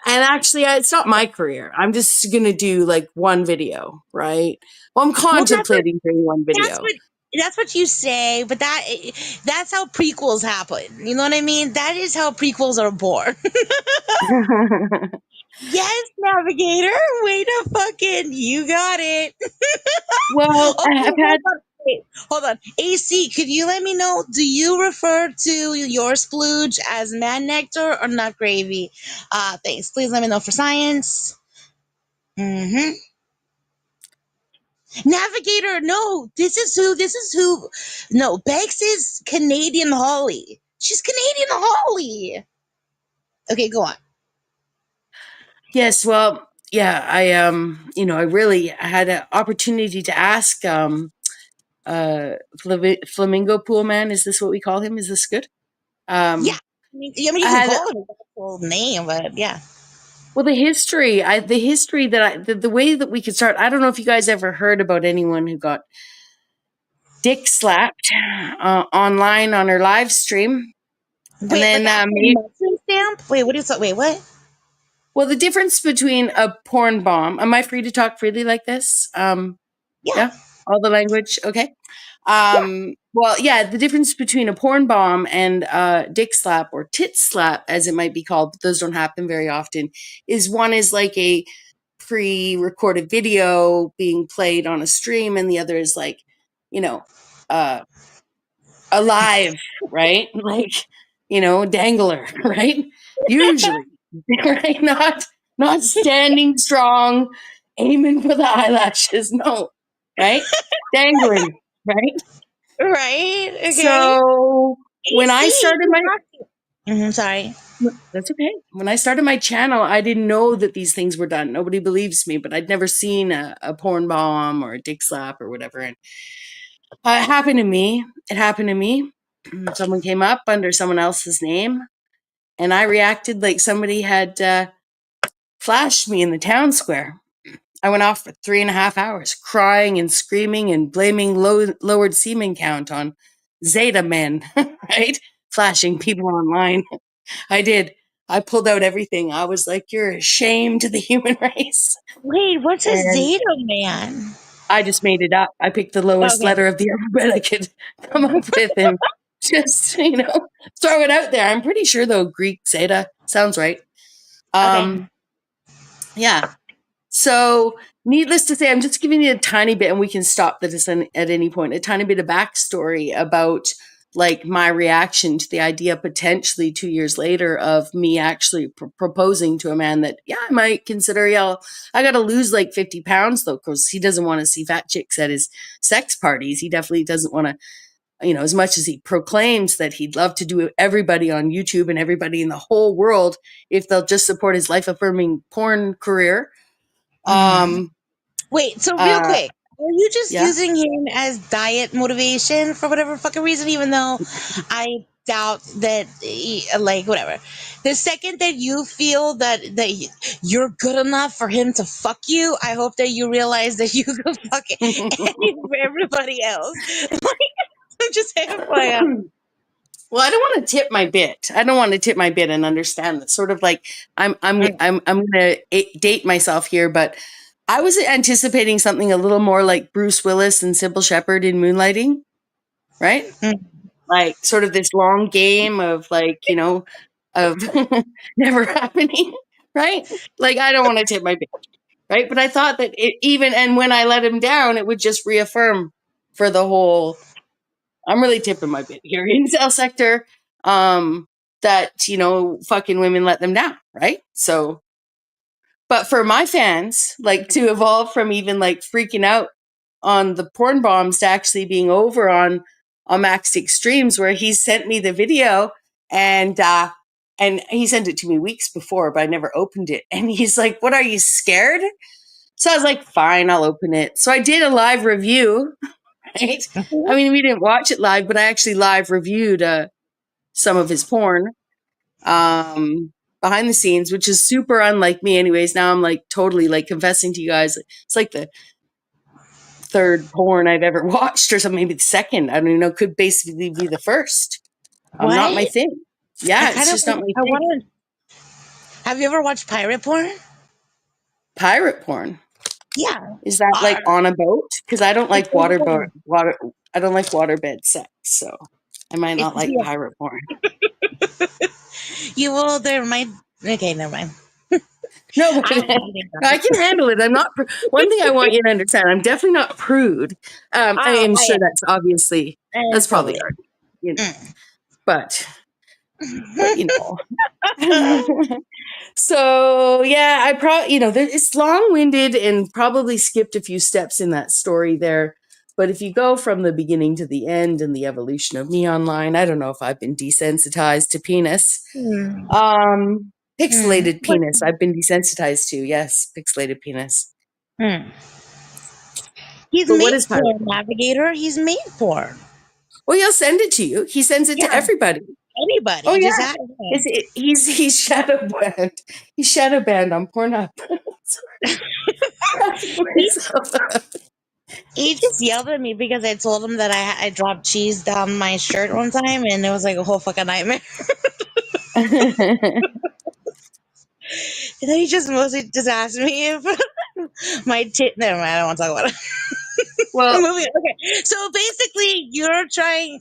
And actually, it's not my career. I'm just gonna do like one video, right? Well, I'm Well, contemplating doing one that's video. what that's what you say, but that's how prequels happen. You know what I mean? That is how prequels are born. Yes, Navigator. Way to fucking, you got it. Well, Okay, I've had hold on. Wait, hold on. AC, could you let me know? Do you refer to your splooge as man nectar or nut gravy? Thanks. Please let me know for science. Mm-hmm. Navigator, no. This is who. This is who. No, Bex is Canadian Holly. She's Canadian Holly. Okay, go on. yes. Well, yeah. I really had an opportunity to ask Flamingo Pool Man. Is this what we call him? Is this good? Yeah. Um, You I can had call him his actual name, but yeah. well the history that the way that we could start. I don't know if you guys ever heard about anyone who got dick slapped online on her live stream, and Wait, like then after made. mushroom stamp? Wait, what is that? Wait, what? Well, the difference between a porn bomb. Am I free to talk freely like this? Yeah. Yeah, all the language. Okay. Yeah. Well, yeah, the difference between a porn bomb and dick slap or tit slap, as it might be called, but those don't happen very often, is one is like a pre-recorded video being played on a stream, and the other is like, you know, uh, alive, right? Like, dangler, right? Usually, right? Not standing strong, aiming for the eyelashes. No, right? Dangling, right? Right? Okay. So when I AC, started my sorry. that's okay. When I started my channel, I didn't know that these things were done. Nobody believes me, but I'd never seen a porn bomb or a dick slap or whatever. And it happened to me. It happened to me. Someone came up under someone else's name, and I reacted like somebody had flashed me in the town square. I went off for 3.5 hours, crying and screaming and blaming lowered semen count on Zeta men, right? Flashing people online. I did. I pulled out everything. I was like, "You're a shame to the human race," Wait, what's a and Zeta man? I just made it up. I picked the lowest Okay. letter of the alphabet I could come up with, and just throw it out there. I'm pretty sure though Greek Zeta sounds right. Okay. Yeah. So, needless to say, I'm just giving you a tiny bit, and we can stop this at any point. A tiny bit of backstory about like my reaction to the idea, potentially 2 years later, of me actually proposing to a man that, yeah, I might consider. Yeah, I got to lose like 50 pounds though, because he doesn't want to see fat chicks at his sex parties. He definitely doesn't want to. As much as he proclaims that he'd love to do everybody on YouTube and everybody in the whole world if they'll just support his life affirming porn career. Hmm. Um, Wait, so real uh, quick, are you just yeah. using him as diet motivation for whatever fucking reason? Even though I doubt that, like, whatever. The second that you feel you're good enough for him to fuck you, I hope that you realize that you can fuck everybody else. I'm just FYI. Well, I don't want to tip my bit. I don't want to tip my bit and understand that. Sort of like I'm going to date myself here, but I was anticipating something a little more like Bruce Willis and Sybil Shepherd in Moonlighting, right? Like sort of this long game of like, of never happening, right? Like I don't want to tip my bit, right? But I thought that and when I let him down, it would just reaffirm for the whole. I'm really tipping my bit here in cell sector. That fucking women let them down, right? So, but for my fans, like to evolve from even like freaking out on the porn bombs to actually being over on Max Extremes, where he sent me the video and he sent it to me weeks before, but I never opened it. And he's like, "What, are you scared?" So I was like, "Fine, I'll open it." So I did a live review, right? I mean, we didn't watch it live, but I actually live reviewed some of his porn behind the scenes, which is super unlike me. Anyways, now I'm like totally like confessing to you guys. It's like the third porn I've ever watched, or something, maybe the second. I don't even know. Could basically be the first. Not my What? thing. I Yeah, kind it's of just not my I thing. want to. Have you ever watched pirate porn? Pirate porn. Yeah. Is that like Arr. on a boat? Because I don't It's like water. I don't like waterbed sex, so I might not like yeah. pirate porn. You will. There might. Okay, never mind. No, but I don't think I can handle it. I'm not. One thing I want you to understand: I'm definitely not a prude. I Oh, am I sure am. that's obviously I am that's probably totally. hard, you know. Mm. But you know. So yeah, I probably it's long-winded and probably skipped a few steps in that story there. But if you go from the beginning to the end and the evolution of me online, I don't know if I've been desensitized to penis. Hmm. Pixelated But penis. I've been desensitized to. Yes, pixelated penis. hmm. He's But what made is Pilot? porn, Navigator. He's made porn. Well, he'll send it to you. He sends it to Yeah, everybody. Oh anybody. Just yeah. add him. He's shadow banned. He's shadow banned on Pornhub. He, he just yelled at me because I told him that I dropped cheese down my shirt one time, and it was like a whole fucking nightmare. And then he just mostly just asked me if my tit. Never mind. I don't want to talk about it. Well, Moving on. Okay, so basically, you're trying,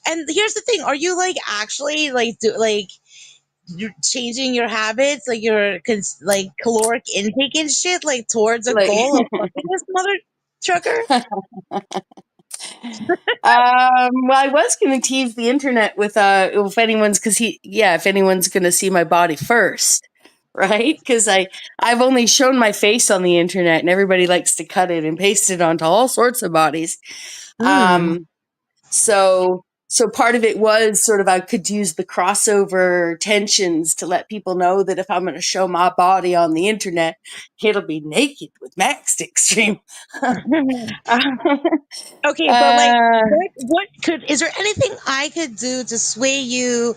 and here's the thing: are you like actually like you're changing your habits, like your like caloric intake and shit, like towards a like goal of fucking this mother trucker? well, I was gonna tease the internet with if anyone's if anyone's gonna see my body first, right? Because I've only shown my face on the internet, and everybody likes to cut it and paste it onto all sorts of bodies. Hmm. So part of it was sort of I could use the crossover tensions to let people know that if I'm going to show my body on the internet, it'll be naked with Max Extreme. Okay, but like, uh, what could is there anything I could do to sway you?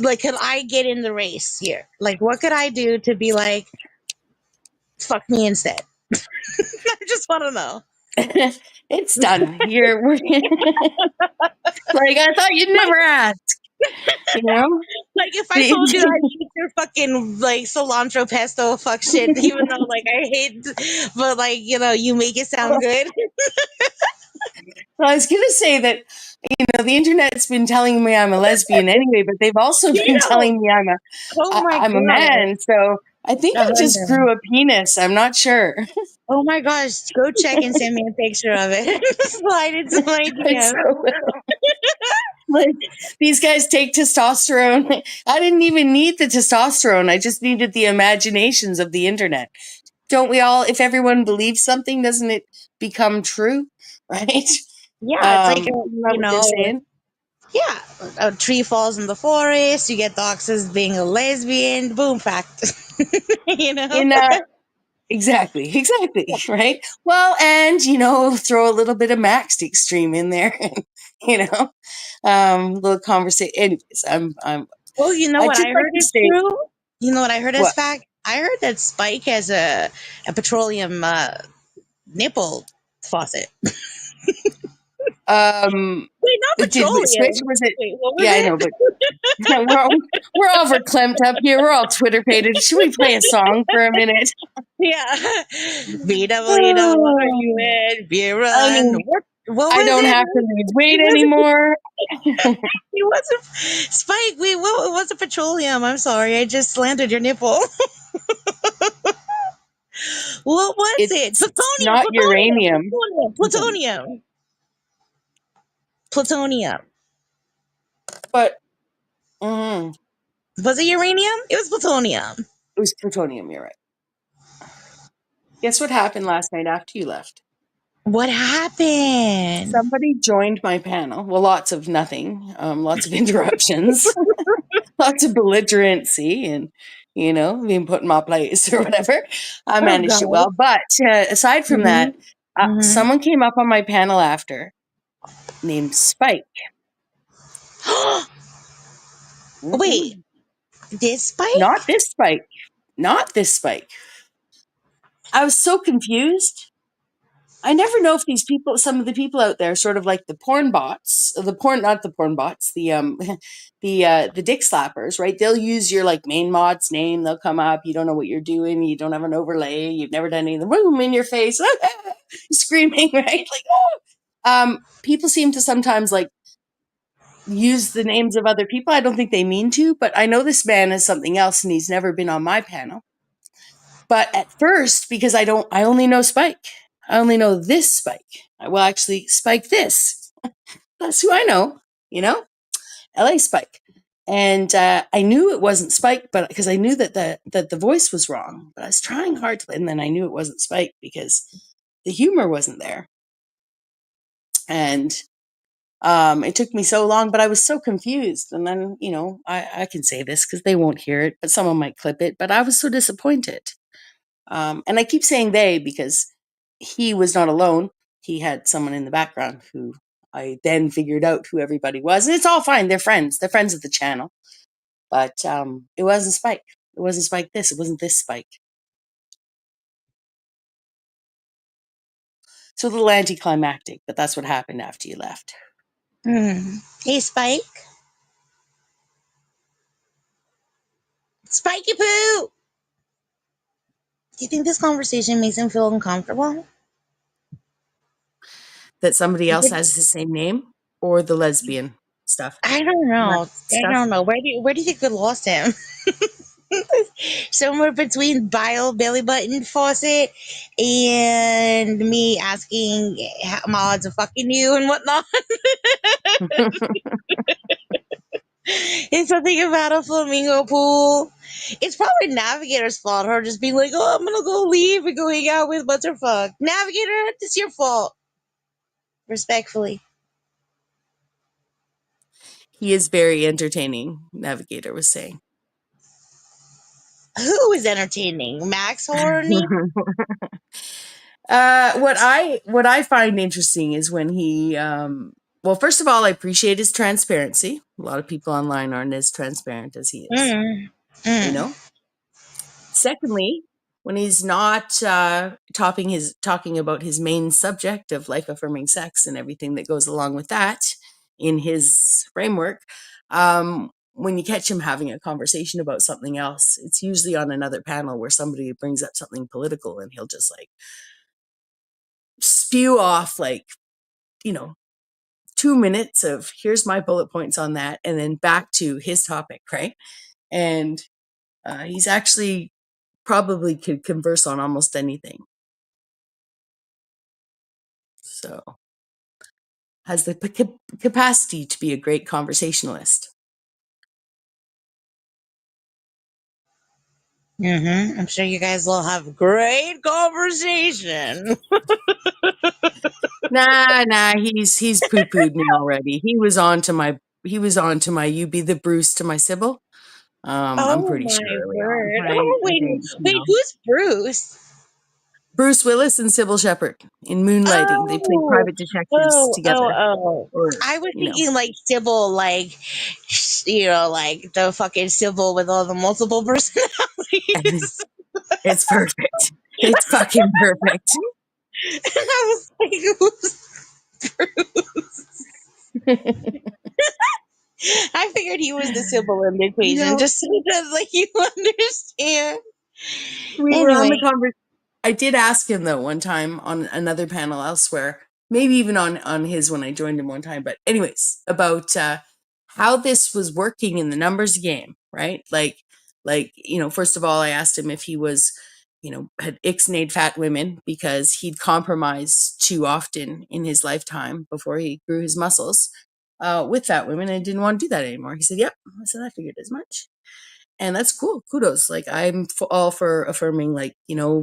Like, could I get in the race here? Like, what could I do to be like, fuck me instead? I just want to know. it's done. Like I thought you'd Like, never ask. You know, like if I told you I eat your fucking like cilantro pesto fuck shit, even though like I hate, but like you make it sound good. Well, I was gonna say that the internet's been telling me I'm a lesbian anyway, but they've also been Damn! telling me Oh my I'm a god! man. So I think I just 100. grew a penis. I'm not sure. Oh my gosh! Go check and send me a picture of it. Slide into my It's DM. so like these guys take testosterone. I didn't even need the testosterone. I just needed the imaginations of the internet. Don't we all? If everyone believes something, doesn't it become true? Right? Yeah, it's like Isn't that what they're saying? yeah, a tree falls in the forest. You get doxed as being a lesbian. Boom, fact. you know. In exactly, right? Well, and throw a little bit of Max Extreme in there, and little conversation. Anyways, Oh, you know I what just I like heard to is say true? You know what I heard as what fact? I heard that Spike has a petroleum nipple faucet. Wait, not did we switch? petroleum. Was it? Wait, what was Yeah, I know, it? but we're all verklempt up here. We're all Twitter pated. Should we play a song for a minute? Yeah. Oh, BWWN, beer I run. mean, What I was don't it? have to lose weight It wasn't. anymore. It wasn't. Spike. Wait, what was a petroleum? I'm sorry. I just slandered your nipple. What was it? It's Plutonium. not Plutonium. uranium. Plutonium. Plutonium. Plutonium. But mm, Was it uranium? It was plutonium. it was plutonium, you're right. Guess what happened last night after you left? What happened? Somebody joined my panel. Well, lots of nothing, lots of interruptions, lots of belligerency, and being put in my place or whatever. I Oh managed it God. well, but aside from Hmm. that, Hmm. someone came up on my panel after named Spike. Wait, Mm-mm. this Not Spike? this Spike. Not this Spike. I was so confused. I never know if some of the people out there, sort of like the porn bots, not the porn bots, the the dick slappers, right? They'll use your like main mod's name. They'll come up. You don't know what you're doing. You don't have an overlay. You've never done anything. Boom in your face, screaming, right? Like, oh. People seem to sometimes like use the names of other people. I don't think they mean to, but I know this man is something else, and he's never been on my panel. But at first, because I only know Spike. I only know this Spike. Well, actually, Spike this. That's who I know, LA Spike. And I knew it wasn't Spike, but because I knew that the voice was wrong. But I was trying hard to, and then I knew it wasn't Spike because the humor wasn't there. And it took me so long, but I was so confused. And then, I can say this because they won't hear it, but someone might clip it. But I was so disappointed. And I keep saying they because he was not alone. He had someone in the background who I then figured out who everybody was. And it's all fine. They're friends. They're friends of the channel. But it wasn't Spike. It wasn't Spike this. It wasn't this Spike. So a little anticlimactic, but that's what happened after you left. Hey, Spike. Spiky Poo! Do you think this conversation makes him feel uncomfortable? That somebody else has the same name or the lesbian stuff? I don't know. I don't know. Where do you think we lost him? Somewhere between Bile Belly Button Faucet and me asking my odds of fucking you and whatnot. It's something about a flamingo pool. It's probably Navigator's fault. Her just being like, "Oh, I'm gonna go leave and go hang out with Butterfuck." Navigator, it's your fault. Respectfully. He is very entertaining, Navigator was saying. Who is entertaining? Max Horny? What I find interesting is when he well, first of all, I appreciate his transparency. A lot of people online aren't as transparent as he is. Secondly, when he's not talking about his main subject of life affirming sex and everything that goes along with that in his framework, when you catch him having a conversation about something else, it's usually on another panel where somebody brings up something political and he'll just spew off 2 minutes of here's my bullet points on that and then back to his topic, right? And he's actually probably could converse on almost anything. So has the capacity to be a great conversationalist. I'm sure you guys will have great conversation. Nah, he's poo-pooed me already. He was on to my you be the Bruce to my Sybil. I'm pretty sure early on, right? Oh, wait, who's Bruce? Bruce Willis and Sybil Shepherd in Moonlighting. They played private detectives together. I was thinking like Sybil, like the fucking Sybil with all the multiple personalities. It's perfect. It's fucking perfect. And I was like, who's Bruce? I figured he was the Sybil in the equation, just so that you understand. We were on the conversation. I did ask him though one time on another panel elsewhere, maybe even on his when I joined him one time. But anyways, about how this was working in the numbers game, right? First of all, I asked him if he was, had ixnayed fat women because he'd compromised too often in his lifetime before he grew his muscles with fat women and didn't want to do that anymore. He said, "Yep." I said, "I figured as much." And that's cool. Kudos. I'm all for affirming,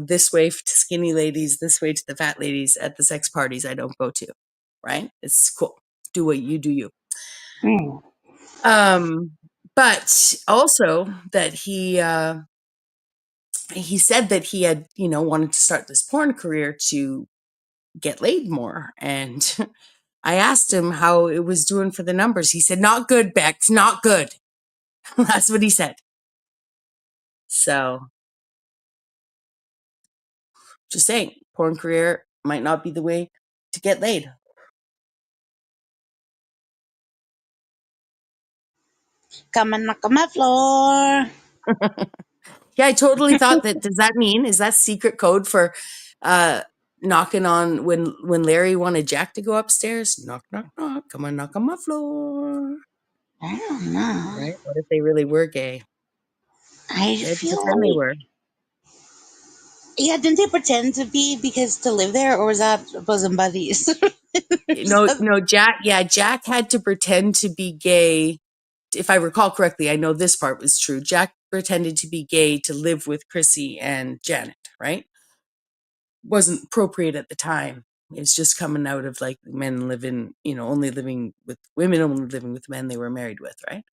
this way to skinny ladies, this way to the fat ladies at the sex parties I don't go to. Right? It's cool. Do what you do, you. But also that he said that he had, wanted to start this porn career to get laid more. And I asked him how it was doing for the numbers. He said, "Not good, Bex, not good." That's what he said. So just saying, porn career might not be the way to get laid. Come and knock on my floor. Yeah, I totally thought that. Does that mean, is that secret code for knocking on when Larry wanted Jack to go upstairs? Knock, knock, knock. Come on, knock on my floor. I don't know. Right? What if they really were gay? I They had to feel pretend they were. Yeah, didn't they pretend to be because to live there, or was that bosom buddies? No, Jack. Yeah, Jack had to pretend to be gay. If I recall correctly, I know this part was true. Jack pretended to be gay to live with Chrissy and Janet, right? Wasn't appropriate at the time. It's just coming out of like men living, only living with women, only living with men they were married with, right?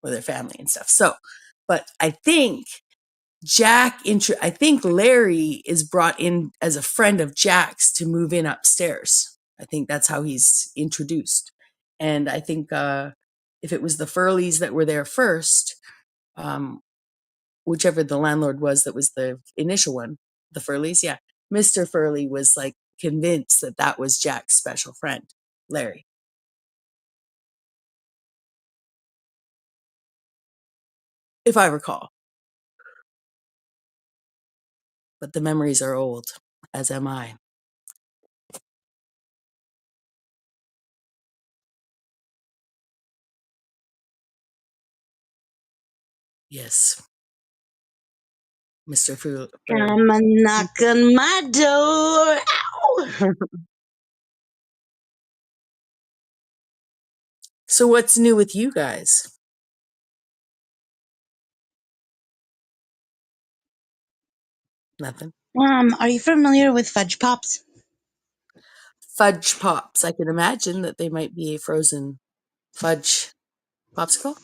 Or their family and stuff. So, but I think I think Larry is brought in as a friend of Jack's to move in upstairs. I think that's how he's introduced. And I think if it was the Furleys that were there first, um, whichever the landlord was that was the initial one, the Furleys, yeah. Mr. Furley was like convinced that that was Jack's special friend, Larry. If I recall. But the memories are old, as am I. Yes, Mr. Furley. Come and knock on my door. Ow! So what's new with you guys? Nothing. Are you familiar with fudge pops? Fudge pops. I can imagine that they might be a frozen fudge popsicle.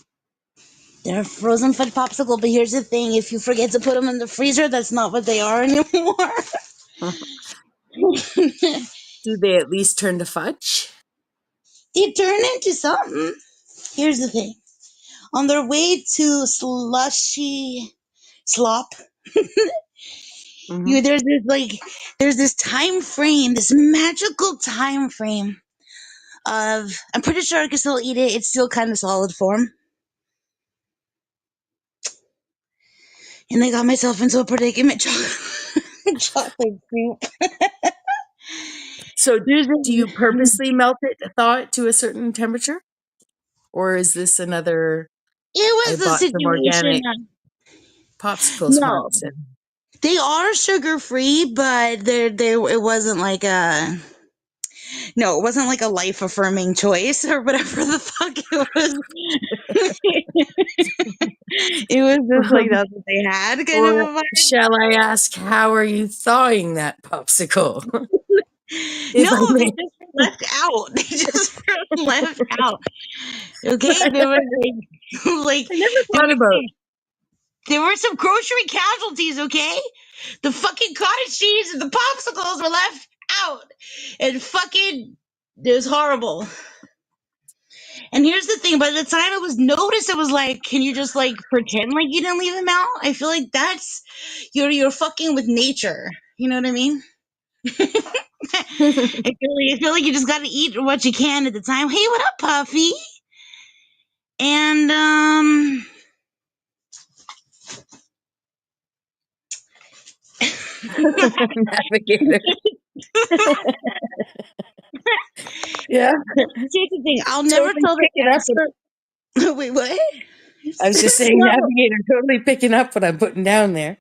They're frozen fudge popsicle, but here's the thing: if you forget to put them in the freezer, that's not what they are anymore. Do they at least turn to fudge? They turn into something. Here's the thing: on their way to slushy slop, Mm-hmm. there's this time frame, this magical time frame of. I'm pretty sure I can still eat it. It's still kind of solid form. And I got myself into a predicament. Chocolate soup. So There's do you purposely melt it, thaw it to a certain temperature? Or is this another, It I was the bought some situation. organic popsicles No, once? they are sugar free, but it wasn't like a. No, it wasn't like a life affirming choice or whatever the fuck it was. It was just like that's what they had, kind of Or a vibe. shall I ask, how are you thawing that popsicle? If I No, they may. just were left out. They just were left out. Okay, there was like I never there thought was about. there were some grocery casualties. Okay, the fucking cottage cheese and the popsicles were left out, and fucking it was horrible. And here's the thing: by the time it was noticed, it was like, can you just like pretend like you didn't leave them out? I feel like that's you're fucking with nature. You know what I mean? I feel like you just gotta eat what you can at the time. Hey, what up, Puffy? And Navigator. Yeah. here's the thing: I'll never Totally tell the picking up. answer. Wait, what? I was just saying, No, Navigator, totally picking up what I'm putting down there.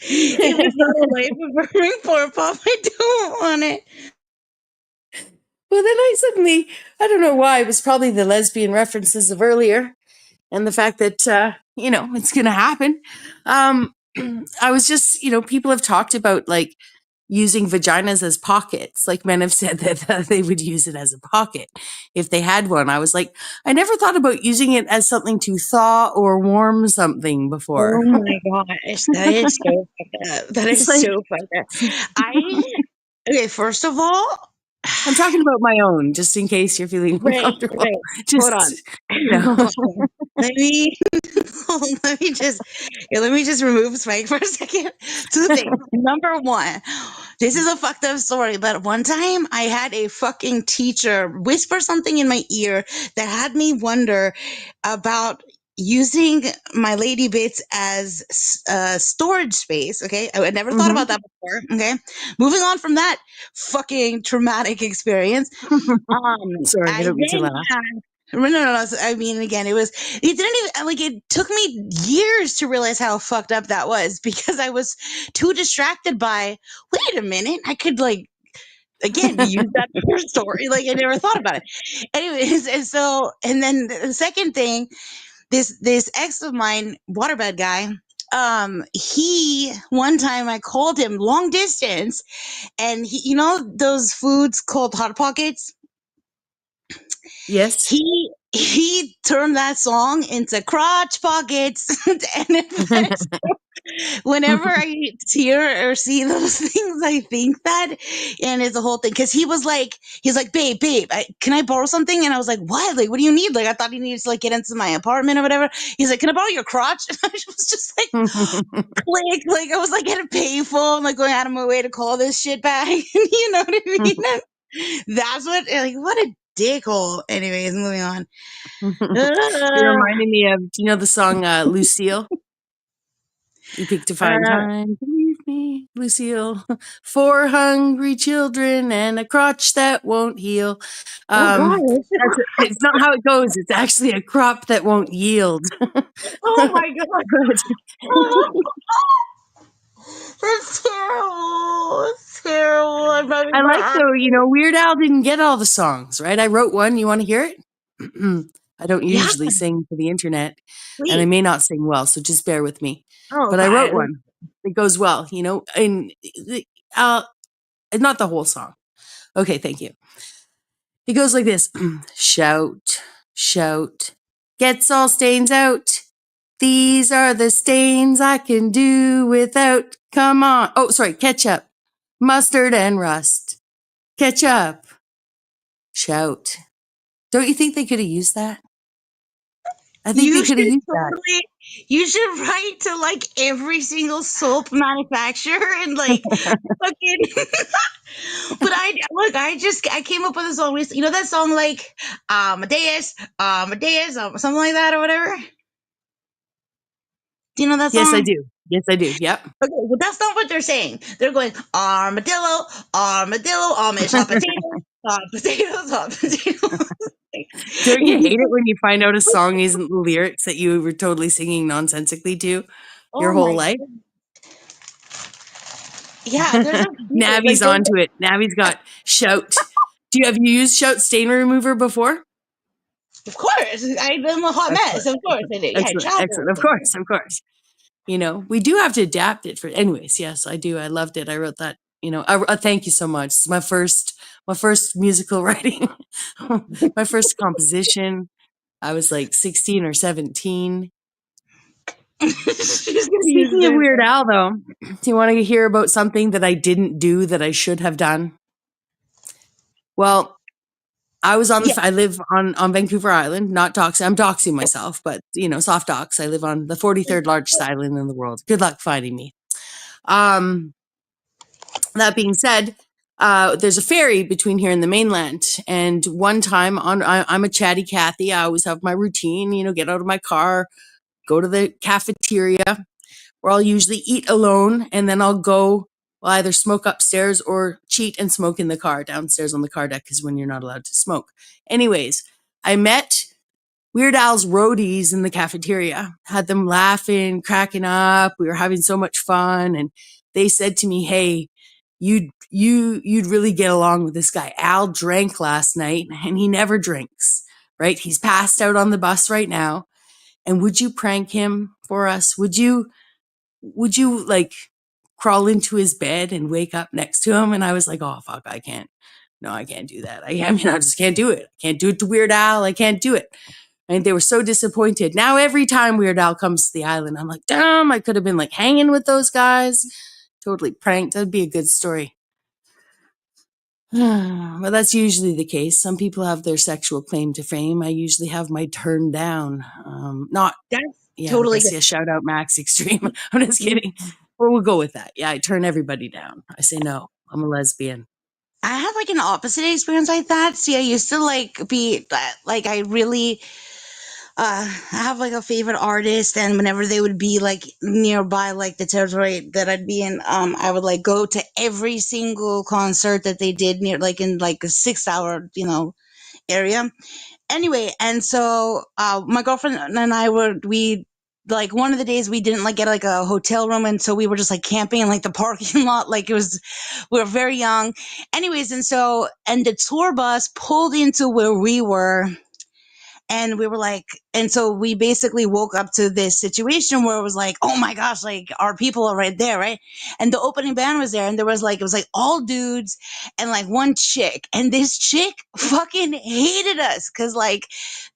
if it's not a life affirming for pop, I don't want it. Well, then I don't know why, it was probably the lesbian references of earlier and the fact that, it's going to happen. I was just, people have talked about like using vaginas as pockets. Like men have said that they would use it as a pocket if they had one. I was like, I never thought about using it as something to thaw or warm something before. Oh my gosh, that is so fucked up. That It's is like, so fucked up. Okay, first of all, I'm talking about my own, just in case you're feeling right, uncomfortable. right. Hold on. Just, you know. Let me let me just remove Spike for a second. Two things. Number one, this is a fucked up story, but one time I had a fucking teacher whisper something in my ear that had me wonder about using my lady bits as storage space. Okay, I never thought about that before. Okay, moving on from that fucking traumatic experience. Sorry, I I don't mean to then laugh. No. I mean, again, it didn't even, like, it took me years to realize how fucked up that was because I was too distracted by, wait a minute, I could, like, again, use that for a story. Like, I never thought about it. Anyways, and then the second thing, this ex of mine, waterbed guy, he, one time I called him long distance, and he, those foods called Hot Pockets? Yes. He turned that song into Crotch Pockets. And whenever I hear or see those things, I think that, and it's a whole thing. Because he's like, babe, can I borrow something? And I was like, what? Like, what do you need? Like, I thought he needed to, like, get into my apartment or whatever. He's like, can I borrow your crotch? And I was just like, click. Like, I was like at a payphone, like going out of my way to call this shit back. You know what I mean? That's what a dickhole. Anyways, moving on. You're reminding me of, do you know the song Lucille? You picked a fine time to leave me, Lucille. 4 hungry children and a crotch that won't heal. God. It's not how it goes. It's actually a crop that won't yield. Oh my God. That's terrible. It's terrible. I like though, Weird Al didn't get all the songs, right? I wrote one. You want to hear it? I don't Yeah, usually sing for the internet, and I please. may not sing well, so just bear with me. Oh, But I wrote God. one. It goes well, and not the whole song. Okay, thank you. It goes like this. Shout, shout, gets all stains out. These are the stains I can do without. Come on. Oh, sorry, ketchup, mustard and rust. Ketchup. Shout. Don't you think they could have used that? I think they could have used that. You should write to, like, every single soap manufacturer and, like, fucking. But I came up with a song recently. You know that song, like, Amadeus, something like that or whatever? Do you know that song? Yes, I do. Yes, I do. Yep. Okay, well, that's not what they're saying. They're going, armadillo, Amish, hot potatoes, hot potatoes. Don't you hate it when you find out a song isn't the lyrics that you were totally singing nonsensically to your whole life? Yeah, Navi's onto it. Navi's got Shout. Have you used Shout stain remover before? Of course, I'm a hot mess. Of course I did. Excellent. Of course. We do have to adapt it for. Anyways, yes, I do. I loved it. I wrote that. Thank you so much. It's my first musical writing, my first composition. I was like 16 or 17. Speaking of Weird Al, though, do you want to hear about something that I didn't do that I should have done? Well, I was on I live on Vancouver Island, not doxing. I'm doxing myself, but soft dox. I live on the 43rd largest island in the world. Good luck finding me. That being said, there's a ferry between here and the mainland. And one time I'm a chatty Cathy. I always have my routine, get out of my car, go to the cafeteria where I'll usually eat alone. And then I'll go, either smoke upstairs or cheat and smoke in the car downstairs on the car deck, because when you're not allowed to smoke. Anyways, I met Weird Al's roadies in the cafeteria, had them laughing, cracking up. We were having so much fun. And they said to me, hey, you'd really get along with this guy. Al drank last night and he never drinks, right? He's passed out on the bus right now. And would you prank him for us? Would you like crawl into his bed and wake up next to him? And I was like, oh, fuck, I can't. No, I can't do that. I just can't do it. I can't do it to Weird Al. I can't do it. And they were so disappointed. Now, every time Weird Al comes to the island, I'm like, damn, I could have been like hanging with those guys. Totally pranked. That'd be a good story. Well, that's usually the case. Some people have their sexual claim to fame. I usually have my turn down. Totally. Shout out Max Extreme. I'm just kidding. Well, we'll go with that. Yeah, I turn everybody down. I say no. I'm a lesbian. I had like an opposite experience like that. See, I used to be like, I really have like a favorite artist, and whenever they would be like nearby, like the territory that I'd be in, I would like go to every single concert that they did near, like in like a 6 hour, area. anyway, and so my girlfriend and I we like one of the days we didn't like get like a hotel room, and so we were just like camping in like the parking lot. Like it was, we were very young. Anyways, and so and the tour bus pulled into where we were. And we were like, and so we basically woke up to this situation where it was like, oh my gosh, like our people are right there, right? And the opening band was there, and there was like, it was like all dudes and like one chick. And this chick fucking hated us because like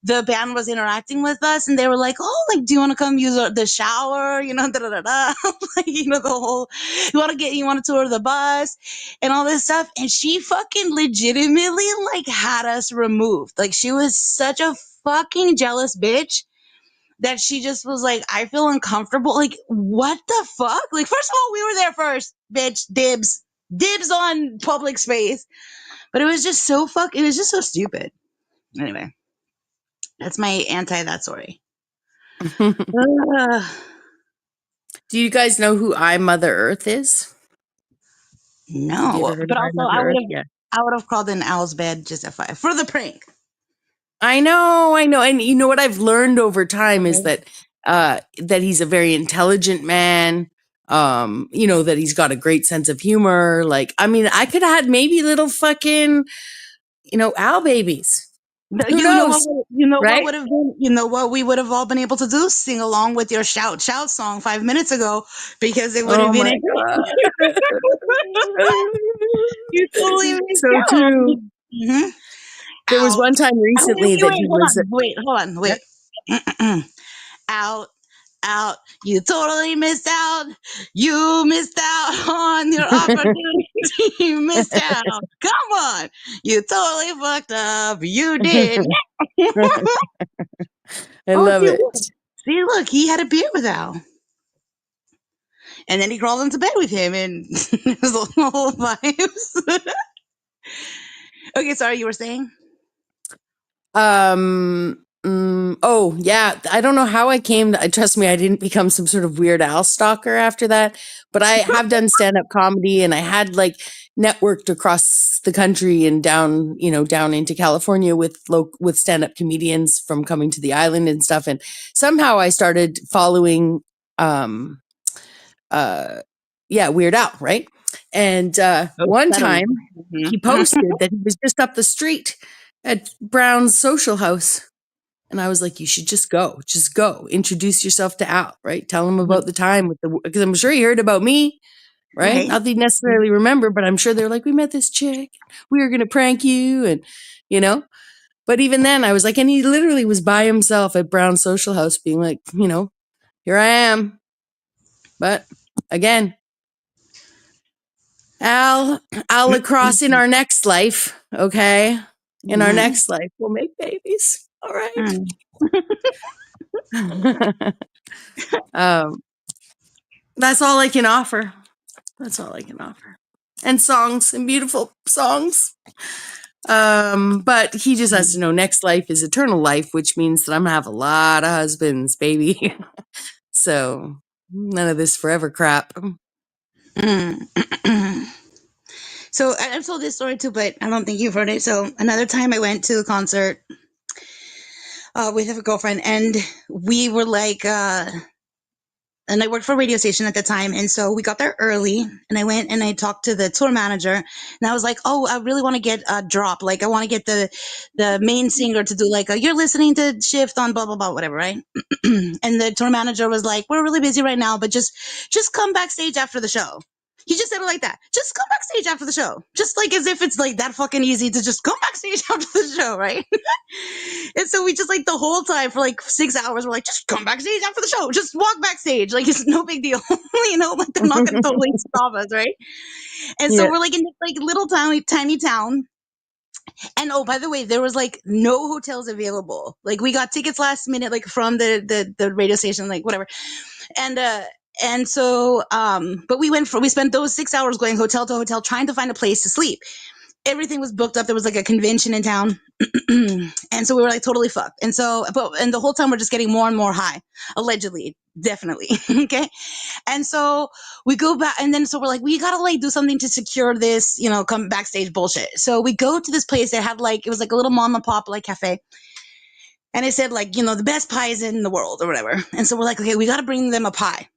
the band was interacting with us, and they were like, oh, like, do you want to come use the shower? You know, da da da da. Like, you know, the whole, you want to tour the bus and all this stuff. And she fucking legitimately like had us removed. Like, she was such a fucking jealous bitch that she just was like, I feel uncomfortable. Like, what the fuck? Like, first of all, we were there first, bitch. Dibs on public space. But it was just so it was just so stupid. Anyway, that's my anti that story. Do you guys know who I Mother Earth is? Have you No, ever heard but of I also Mother Earth? Yeah. I would have crawled in Al's bed just for the prank. I know. And you know what I've learned over time is that that he's a very intelligent man. You know, that he's got a great sense of humor. Like, I mean, I could have had maybe little fucking, you know, owl babies. Who knows? Right? What would have been, you know what we would have all been able to do? Sing along with your shout song 5 minutes ago, because it would have been my God. You totally missed So out. true. Mm-hmm. There was one time recently that he was. Hold on. Out. You totally missed out. You missed out on your opportunity. You missed out. Come on. You totally fucked up. You did. I love it. See, look, he had a beer with Al. And then he crawled into bed with him, and it was the whole vibes. Okay, sorry, you were saying? Oh yeah, I don't know how I came to, trust me, I didn't become some sort of Weird Al stalker after that, but I have done stand-up comedy, and I had like networked across the country and down into California with stand-up comedians from coming to the island and stuff, and somehow I started following Weird Al, right? And one time he posted that he was just up the street at Brown's Social House. And I was like, you should just go, introduce yourself to Al, right? Tell him about the time because I'm sure he heard about me, right? Not that he necessarily remember, but I'm sure they're like, we met this chick, we were going to prank you. And, you know, but even then I was like, and he literally was by himself at Brown's Social House being like, you know, here I am. But again, Al lacrosse in our next life. Okay. In our next life, we'll make babies. All right. That's all I can offer. And songs, and beautiful songs. But he just has to know next life is eternal life, which means that I'm gonna have a lot of husbands, baby. So none of this forever crap. So I've told this story too, but I don't think you've heard it. So another time I went to a concert with a girlfriend, and we were like, and I worked for a radio station at the time. And so we got there early, and I went and I talked to the tour manager, and I was like, oh, I really want to get a drop. Like, I want to get the main singer to do like you're listening to Shift on blah, blah, blah, whatever. Right. And the tour manager was like, we're really busy right now, but just come backstage after the show. He just said it like that. Just come backstage after the show. Just like as if it's like that fucking easy to just come backstage after the show, right? And so we just like the whole time for like 6 hours, we're like, just come backstage after the show. Just walk backstage. Like, it's no big deal. You know, like they're not going to totally stop us, right? And so we're like in this like little tiny town. And oh, by the way, there was like no hotels available. Like, we got tickets last minute, like from the radio station, like whatever. And so, but we spent those 6 hours going hotel to hotel, trying to find a place to sleep. Everything was booked up. There was like a convention in town. And so we were like totally fucked. And so, and the whole time we're just getting more and more high, allegedly, definitely. Okay. And so we go back, and then so we're like, we gotta like do something to secure this, you know, come backstage bullshit. So we go to this place that had like, it was like a little mom and pop like cafe. And I said, like, the best pies in the world or whatever. And so we're like, okay, we got to bring them a pie.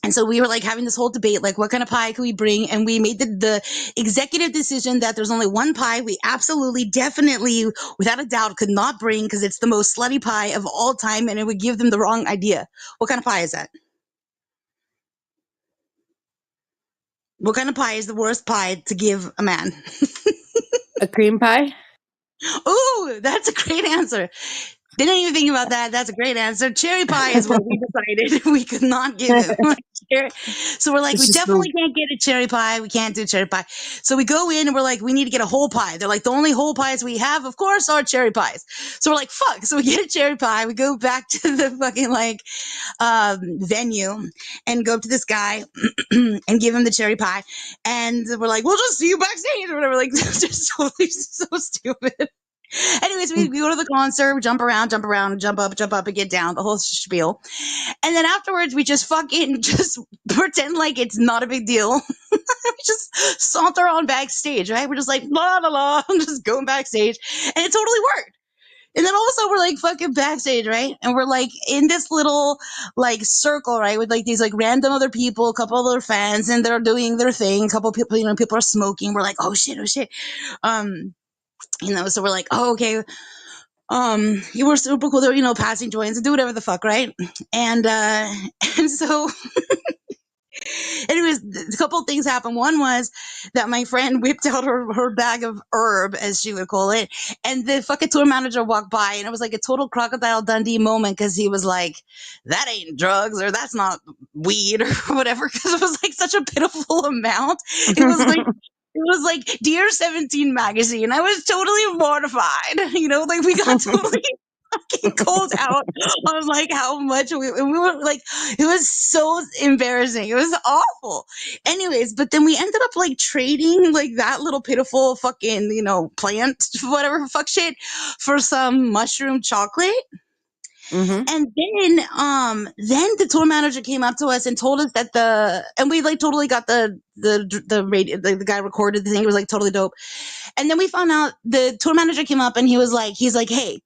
And so we were like having this whole debate, like, what kind of pie could we bring? And we made the executive decision that there's only one pie we absolutely, definitely, without a doubt, could not bring because it's the most slutty pie of all time and it would give them the wrong idea. What kind of pie is that? What kind of pie is the worst pie to give a man? A cream pie? Ooh, that's a great answer. Didn't even think about that. That's a great answer. Cherry pie is what we decided we could not give him. So we're like, It's we just definitely can't get a cherry pie. We can't do cherry pie. So we go in and we're like, we need to get a whole pie. They're like, the only whole pies we have, of course, are cherry pies. So we're like, fuck. So we get a cherry pie. We go back to the fucking venue and go up to this guy and give him the cherry pie. And we're like, we'll just see you backstage or whatever. Like, just totally so stupid. Anyways, we go to the concert, we jump around, jump up and get down, the whole spiel. And then afterwards, we just fucking just pretend like it's not a big deal. We just saunter on backstage, right? We're just like, la, la, la, I'm just going backstage. And it totally worked. And then all of a sudden we're like fucking backstage, right? And we're like in this little like circle, right? With like these like random other people, a couple other fans, and they're doing their thing. A couple people, people are smoking. We're like, oh shit. So we're like, oh, okay. You were super cool. They're, passing joints and do whatever the fuck, right? And so anyways, a couple of things happened. One was that my friend whipped out her bag of herb, as she would call it, and the fucking tour manager walked by, and it was like a total Crocodile Dundee moment because he was like, that ain't drugs, or that's not weed, or whatever, because it was like such a pitiful amount. It was like, it was like Dear 17 magazine. I was totally mortified. Like we got totally fucking called out on like how much we were like, it was so embarrassing. It was awful. Anyways, but then we ended up like trading like that little pitiful fucking, plant, whatever fuck shit, for some mushroom chocolate. Mm-hmm. And then the tour manager came up to us and told us that and we like totally got the radio, the guy recorded the thing. It was like totally dope. And then we found out the tour manager came up and he's like, hey,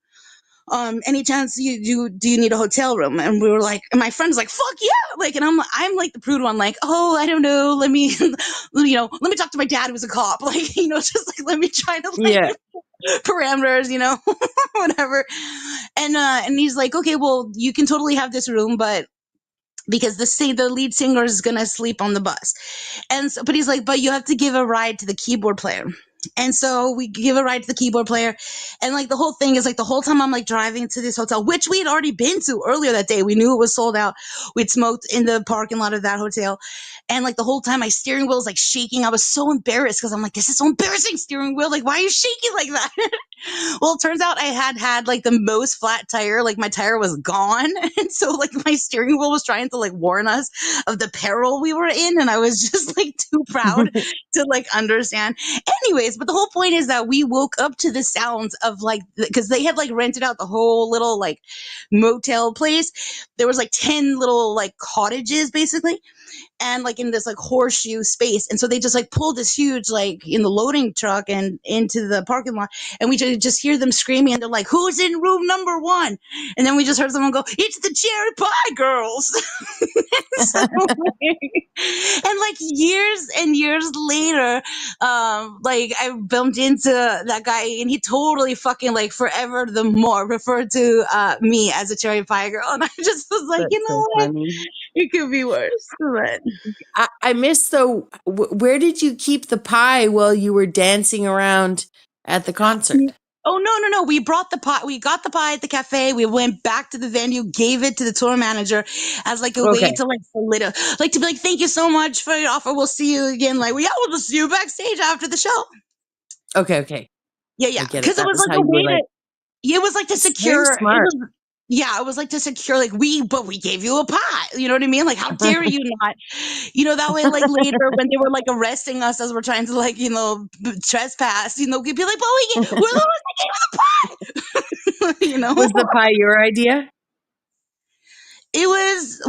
any chance do you need a hotel room? And we were like, and my friend's like, fuck yeah. Like, and I'm like the prude one, like, oh, I don't know. Let me, let me talk to my dad who's a cop. Like, just like, let me try to like parameters, whatever. And he's like, okay, well, you can totally have this room, but because the lead singer is going to sleep on the bus. And so, but he's like, but you have to give a ride to the keyboard player. And so we give a ride to the keyboard player. And like the whole thing is like the whole time I'm like driving to this hotel, which we had already been to earlier that day. We knew it was sold out. We'd smoked in the parking lot of that hotel. And like the whole time my steering wheel is like shaking. I was so embarrassed because I'm like, this is so embarrassing, steering wheel. Like, why are you shaking like that? Well, it turns out I had like the most flat tire. Like my tire was gone. And so like my steering wheel was trying to like warn us of the peril we were in. And I was just like too proud to like understand. Anyways, but the whole point is that we woke up to the sounds of like, because they had like rented out the whole little like motel place. There was like 10 little like cottages basically. And like in this like horseshoe space. And so they just like pulled this huge like in the loading truck and into the parking lot. And we just hear them screaming and they're like, who's in room number 1? And then we just heard someone go, it's the Cherry Pie Girls. So, and like years and years later, like I bumped into that guy and he totally fucking like forever the more referred to me as a Cherry Pie Girl. And I just was like, That's so what? funny. It could be worse. But I missed though. Where did you keep the pie while you were dancing around at the concert? oh no, we brought the pie. We got the pie at the cafe. We went back to the venue, gave it to the tour manager as like a way to like like to be like, thank you so much for your offer. We'll see you again. Like, we'll just see you backstage after the show. Okay. Yeah. Because it was like a way to. It was like to secure. It was like to secure, like, we gave you a pie. You know what I mean? Like, how dare you not? That way, like, later when they were, like, arresting us as we're trying to, like, trespass, we'd be like, we're the ones that gave you the pie. Was the pie your idea? It was,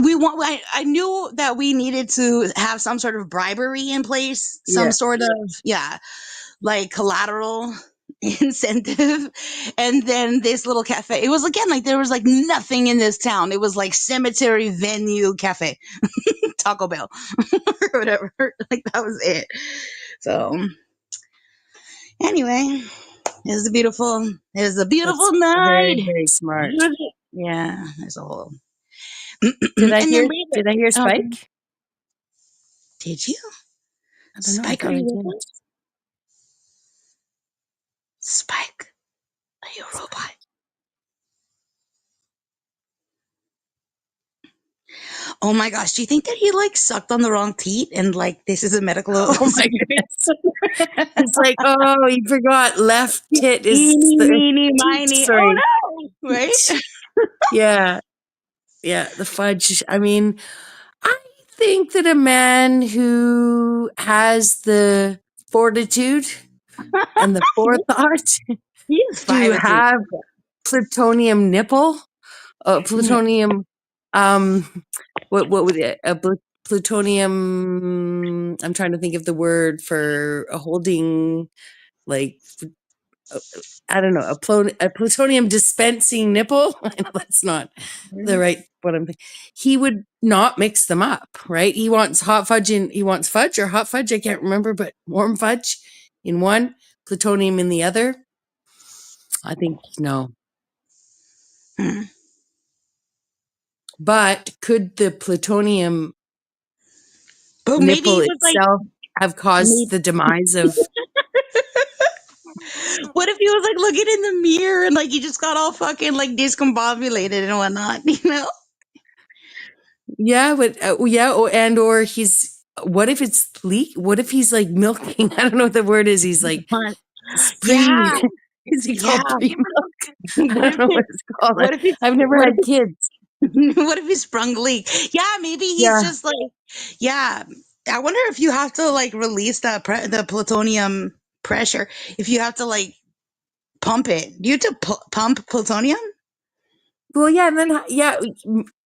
I knew that we needed to have some sort of bribery in place, some sort of, like, collateral. incentive. And then this little cafe, it was again like there was like nothing in this town. It was like cemetery venue cafe, Taco Bell, or whatever. Like that was it. So anyway, it was a beautiful That's very, night. very smart. Yeah, there's a whole. Did I And hear? then we Did I hear um, Spike? did you? I don't know. I Spike, are thought I you did. with us? Spike, are you a robot? Oh my gosh, do you think that he like sucked on the wrong teat and like this is a medical Oh my goodness! It's like, oh, you forgot left tit is Eeny, the meeny, miny. Oh sorry. no! Right? Yeah, yeah. The fudge. I mean, I think that a man who has the fortitude and the forethought He's to 5'2". have plutonium nipple, plutonium, what would it, plutonium? I'm trying to think of the word for a holding, like I don't know, a plutonium dispensing nipple. I know that's not the right what I'm thinking. He would not mix them up, right? He wants hot fudge he wants fudge or hot fudge, I can't remember, but warm fudge in one, plutonium in the other. I think no. Hmm. But could the plutonium But maybe nipple he was like, itself have caused maybe, the demise of what if he was like looking in the mirror and like he just got all fucking like discombobulated and whatnot, you know? yeah, but and or he's what if it's leak? What if he's like milking? I don't know what the word is. He's like Yeah, is he yeah. called pre-milk? I What if don't know what it, it's called. what if it's I've never what had if kids. what if he sprung a leak? Yeah, maybe he's Yeah. just like, yeah. I wonder if you have to like release that the plutonium pressure. If you have to like pump it, do you have to pump plutonium? Well, yeah, and then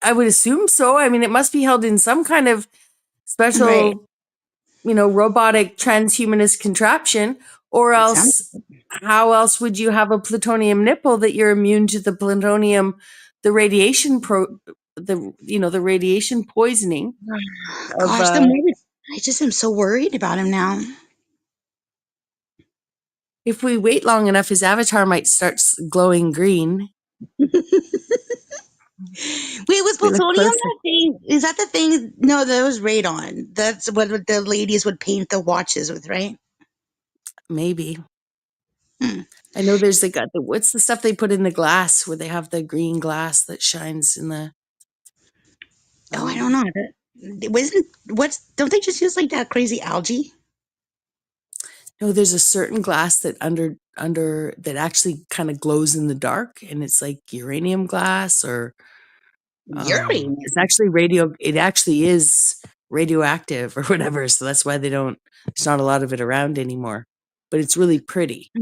I would assume so. I mean, it must be held in some kind of Right. special, robotic transhumanist contraption, or It sounds. else how else would you have a plutonium nipple that you're immune to the plutonium, the radiation the radiation poisoning of Gosh, the more I just am so worried about him now. if we wait long enough, his avatar might start glowing green. Wait, was We look plutonium closer. that thing? Is that the thing? No, that was radon. That's what the ladies would paint the watches with, right? Maybe. Hmm. I know there's like what's the stuff they put in the glass where they have the green glass that shines in the. Oh, I don't know. Don't they just use like that crazy algae? No, there's a certain glass that under that actually kind of glows in the dark, and it's like uranium glass or Urine. it's actually it actually is radioactive or whatever, so that's why there's not a lot of it around anymore. But it's really pretty.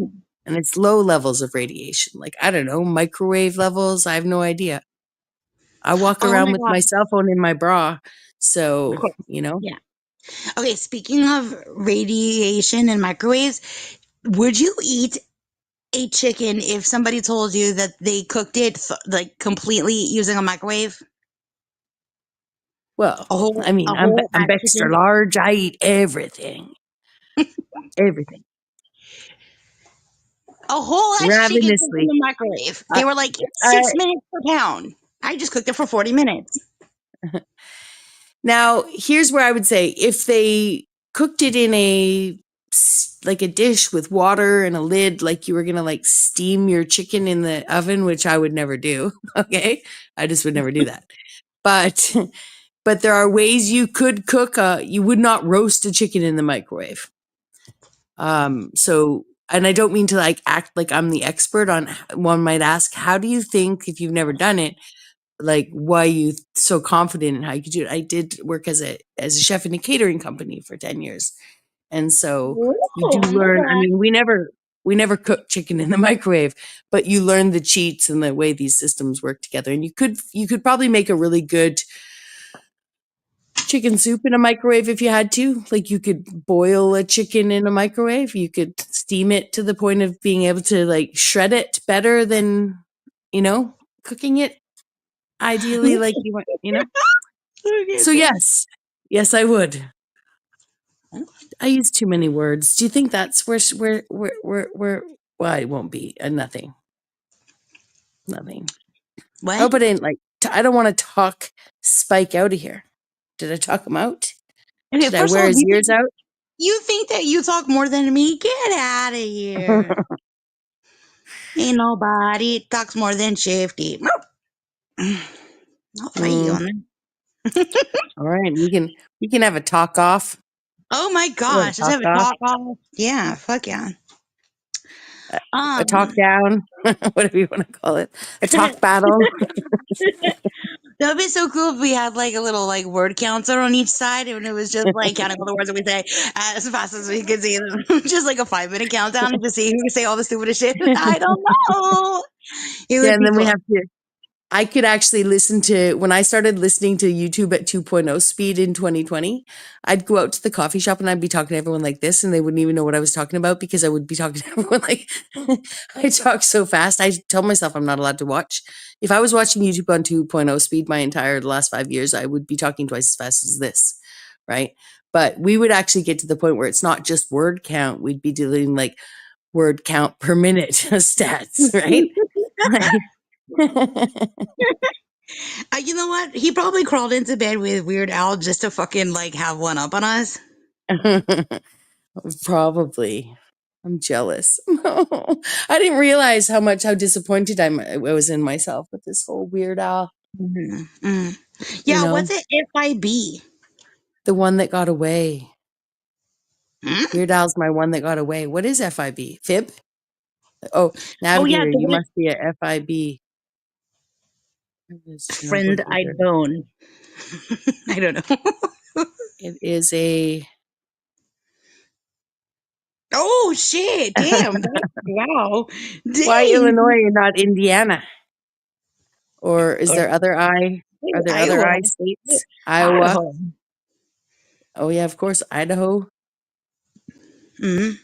And it's low levels of radiation. Like, I don't know, microwave levels, I have no idea. I walk Oh around my with god. my cell phone in my bra, so, Of course. Yeah. Okay, speaking of radiation and microwaves, would you eat a chicken if somebody told you that they cooked it like completely using a microwave? Well, A whole I mean, a whole I'm ass extra chicken? large. I eat everything. Everything. A whole ass chicken cooked in Ravenously. the microwave. I, They were like, it's I, 6 minutes per pound. I just cooked it for 40 minutes. now, here's where I would say if they cooked it in a dish with water and a lid, like you were gonna like steam your chicken in the oven, which I would never do. Okay, I just would never do that. But there are ways you could cook. You would not roast a chicken in the microwave. So, and I don't mean to like act like I'm the expert on. One might ask, how do you think, if you've never done it, like why are you so confident in how you could do it? I did work as a chef in a catering company for 10 years. And so you do learn. I mean, we never cook chicken in the microwave, but you learn the cheats and the way these systems work together. And you could probably make a really good chicken soup in a microwave if you had to. Like you could boil a chicken in a microwave. You could steam it to the point of being able to like shred it better than, cooking it ideally like you want. So yes. Yes, I would. I use too many words. Do you think that's where well, it won't be nothing. Nothing. What? Oh, but I don't want to talk Spike out of here. Did I talk him out? Okay, Did I first of wear all, his ears out? you think that you talk more than me? Get out of here. Ain't nobody talks more than Shifty. I'll fight you on that. All right, we can have a talk off. Oh my gosh, let's have a talk off. Yeah, fuck yeah. A talk down, whatever you want to call it. A talk battle. That would be so cool if we had like a little like word counter on each side and it was just like counting all the words that we say as fast as we could see them. Just like a 5-minute countdown to see who can say all the stupidest shit. I don't know. It would Yeah, and be then we cool. have to. I could actually listen to, when I started listening to YouTube at 2.0 speed in 2020, I'd go out to the coffee shop and I'd be talking to everyone like this and they wouldn't even know what I was talking about because I would be talking to everyone like, I talk so fast. I tell myself I'm not allowed to watch. If I was watching YouTube on 2.0 speed the last 5 years, I would be talking twice as fast as this, right? But we would actually get to the point where it's not just word count. We'd be doing like word count per minute stats, right? You know what? He probably crawled into bed with Weird Al just to fucking like have one up on us. Probably. I'm jealous. I didn't realize how disappointed I was in myself with this whole Weird Al. Mm-hmm. Yeah, what's it? FIB? The one that got away. Hmm? Weird Al's my one that got away. What is FIB? Fib? Oh, Navigator, you must be a FIB. Friend, I don't. I don't know. It is a... Oh, shit. Damn. Wow. Dang. Why Illinois and not Indiana? Or is there other I? Are there other I states? Iowa. Idaho. Oh, yeah, of course. Idaho. Mm-hmm.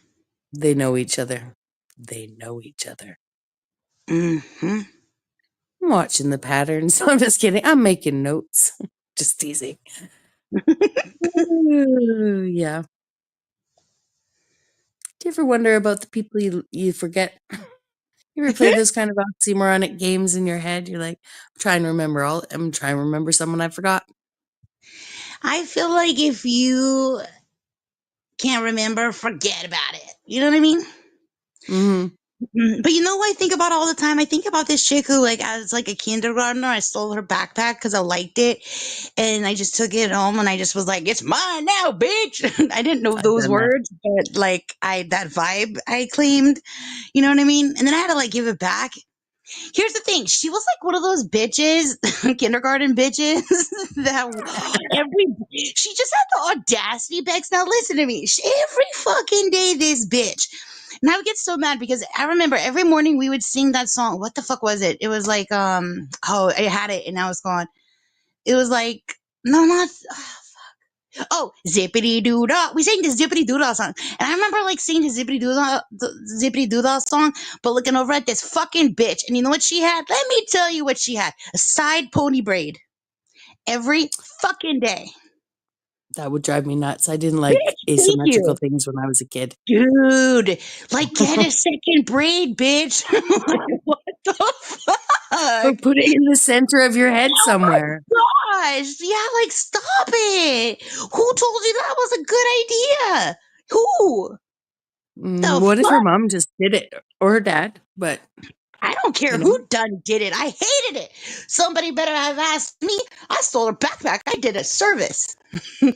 They know each other. They know each other. Mm-hmm. I'm watching the patterns. I'm just kidding. I'm making notes. Just teasing. Yeah. Do you ever wonder about the people you forget? You ever play those kind of oxymoronic games in your head? You're like, I'm trying to remember someone I forgot. I feel like if you can't remember, forget about it. You know what I mean? Mm-hmm. But you know what I think about all the time? I think about this chick who, like, as like a kindergartner, I stole her backpack because I liked it, and I just took it home, and I just was like, "It's mine now, bitch." I didn't know those words, but like, that vibe I claimed. You know what I mean? And then I had to like give it back. Here's the thing. She was like one of those bitches, kindergarten bitches, she just had the audacity, Bex. Now listen to me. Every fucking day, this bitch. And I would get so mad because I remember every morning we would sing that song. What the fuck was it? It was like, I had it and now it's gone. It was like, no, not, oh, zippity doo dah. We sang the zippity doo dah song, and I remember like singing the zippity doo dah song, but looking over at this fucking bitch, and you know what she had? Let me tell you what she had: a side pony braid every fucking day. That would drive me nuts. I didn't like asymmetrical things when I was a kid. Dude, like get a second braid, bitch. What the fuck? Or put it in the center of your head somewhere. Gosh, yeah, like stop it. Who told you that was a good idea? Who? What if her mom just did it? Or her dad, but... I don't care who did it. I hated it. Somebody better have asked me. I stole her backpack. I did a service. And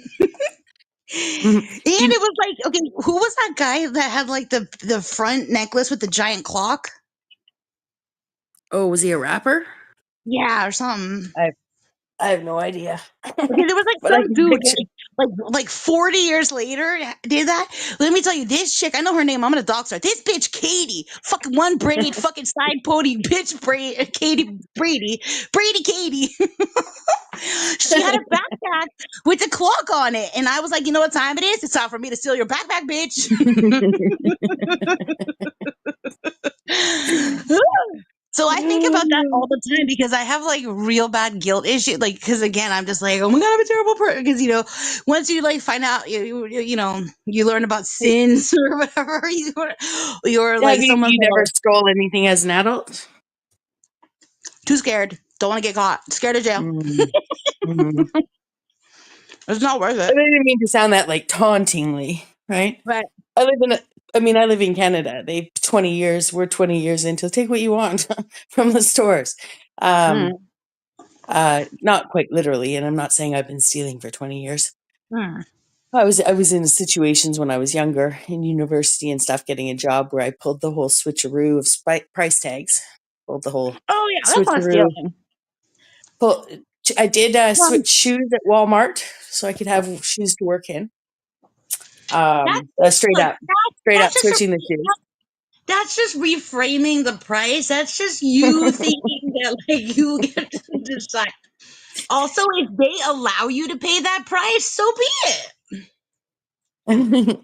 it was like, okay, who was that guy that had like the front necklace with the giant clock? Oh, was he a rapper? Yeah, or something. I have no idea. Okay, there was like some dude. like 40 years later did that. Let me tell you, this chick, I know her name, I'm gonna dox her. This bitch Katie, fucking one braid, fucking side pony bitch braid, Katie Brady, Brady Katie. She had a backpack with a clock on it, and I was like, you know what time it is? It's time for me to steal your backpack, bitch. So I think about that all the time because I have like real bad guilt issue. Like, because again, I'm just like, oh my God, I'm a terrible person. Because, you know, once you like find out, you know, you learn about sins or whatever, you're like, Have someone's you never like, stole anything as an adult? too scared. Don't want to get caught. Scared of jail. Mm-hmm. It's not worth I it. didn't mean to sound that like tauntingly, right? But I live in Canada. We're 20 years into take what you want from the stores. mm, Not quite literally, and I'm not saying I've been stealing for 20 years. mm. I was in situations when I was younger in university and stuff, getting a job where I pulled the whole switcheroo of price tags. Pulled the whole Oh yeah, that's not switcheroo. stealing. I did Well, switch shoes at Walmart so I could have shoes to work in. that's just Straight like up that's just switching the shoes. that's just reframing the price. That's just you thinking that like you get to decide. Also, if they allow you to pay that price, so be it.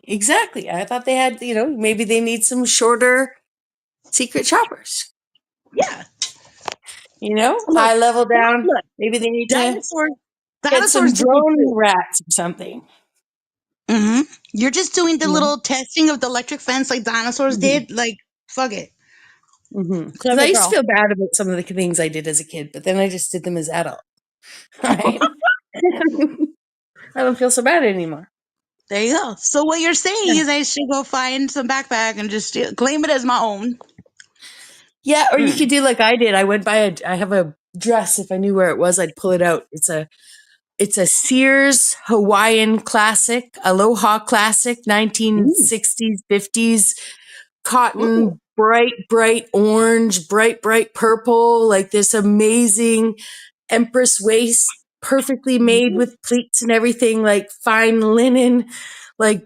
Exactly. I thought they had, maybe they need some shorter secret shoppers. Yeah. Look, High level down. look, Maybe they need to get some dinosaurs did it drone too. rats or something. Mm-hmm. You're just doing the Yeah. little testing of the electric fence like dinosaurs did. Like, fuck it. Because I Clever used to girl. feel bad about some of the things I did as a kid, but then I just did them as adult. Right? I don't feel so bad anymore. There you go. So what you're saying is I should go find some backpack and just claim it as my own. Yeah, or you could do like I did. I have a dress. If I knew where it was, I'd pull it out. It's a Sears Hawaiian classic, Aloha classic, 1960s, 50s, cotton, Ooh. bright orange, bright purple, like this amazing Empress waist, perfectly made with pleats and everything, like fine linen, like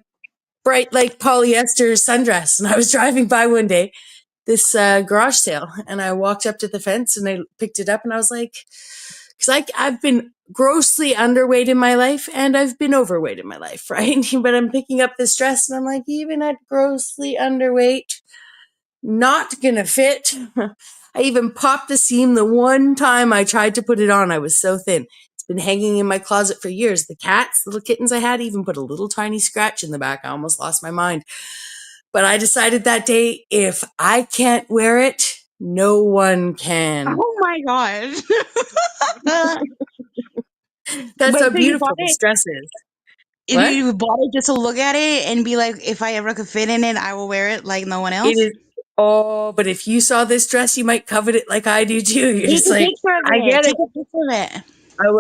bright like polyester sundress. And I was driving by one day, this garage sale, and I walked up to the fence and I picked it up and I was like, because I've been grossly underweight in my life and I've been overweight in my life, right? But I'm picking up this dress and I'm like, even at grossly underweight, not gonna fit. I even popped the seam the one time I tried to put it on. I was so thin. It's been hanging in my closet for years. The cats, little kittens I had, even put a little tiny scratch in the back. I almost lost my mind. But I decided that day, if I can't wear it, no one can. Oh my gosh. That's Wait, how so you beautiful bought this it? dress is. If What? you bought it just to look at it and be like, if I ever could fit in it, I will wear it like no one It else? is. Oh, but if you saw this dress, you might covet it like I do too. You're Take just a like, picture of I it. get it. Take a picture of it. I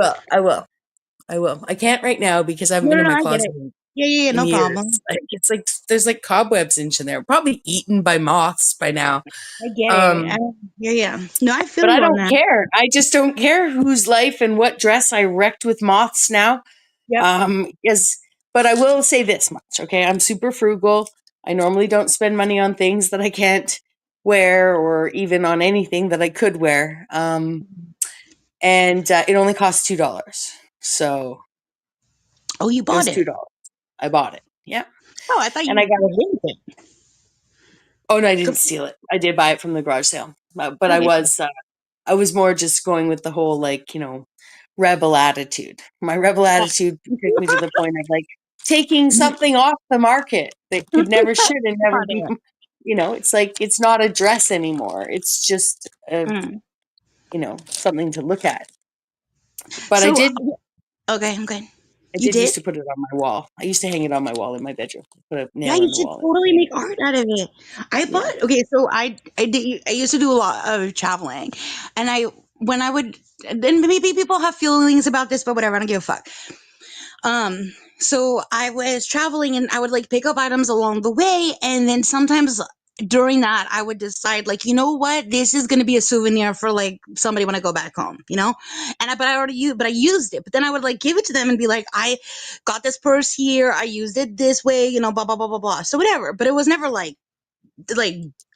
will. I can't right now because I haven't No, been no, in no, my I get closet it. Yeah, in no years. problem. It's like there's like cobwebs in there, probably eaten by moths by now. I get it. Yeah. No, I feel But I you on don't that. care. I just don't care whose life and what dress I wrecked with moths now. Yep. But I will say this much, okay? I'm super frugal. I normally don't spend money on things that I can't wear or even on anything that I could wear. And it only costs $2. So Oh, you it was bought it. $2. I bought it. Yeah. Oh, I thought And I you got it. linked it. Oh, no, I didn't steal it. I did buy it from the garage sale. But Okay. I was more just going with the whole, rebel attitude. My rebel attitude took me to the point of, taking something off the market that could never, should, and never be, it's like, it's not a dress anymore. It's just, something to look at. But So, I did okay, I'm good. I You did used did? to put it on my wall. I used to hang it on my wall in my bedroom. Put a Yeah, nail you in the should wall. totally make art out of it. I Yeah. bought okay, so I used to do a lot of traveling, and when I would, then maybe people have feelings about this, but whatever, I don't give a fuck. So I was traveling and I would like pick up items along the way, and then sometimes during that, I would decide, like, you know what, this is going to be a souvenir for like somebody when I go back home, you know. But I already used, but I used it. But then I would like give it to them and be like, I got this purse here, I used it this way, you know, blah blah blah blah blah. So whatever. But it was never like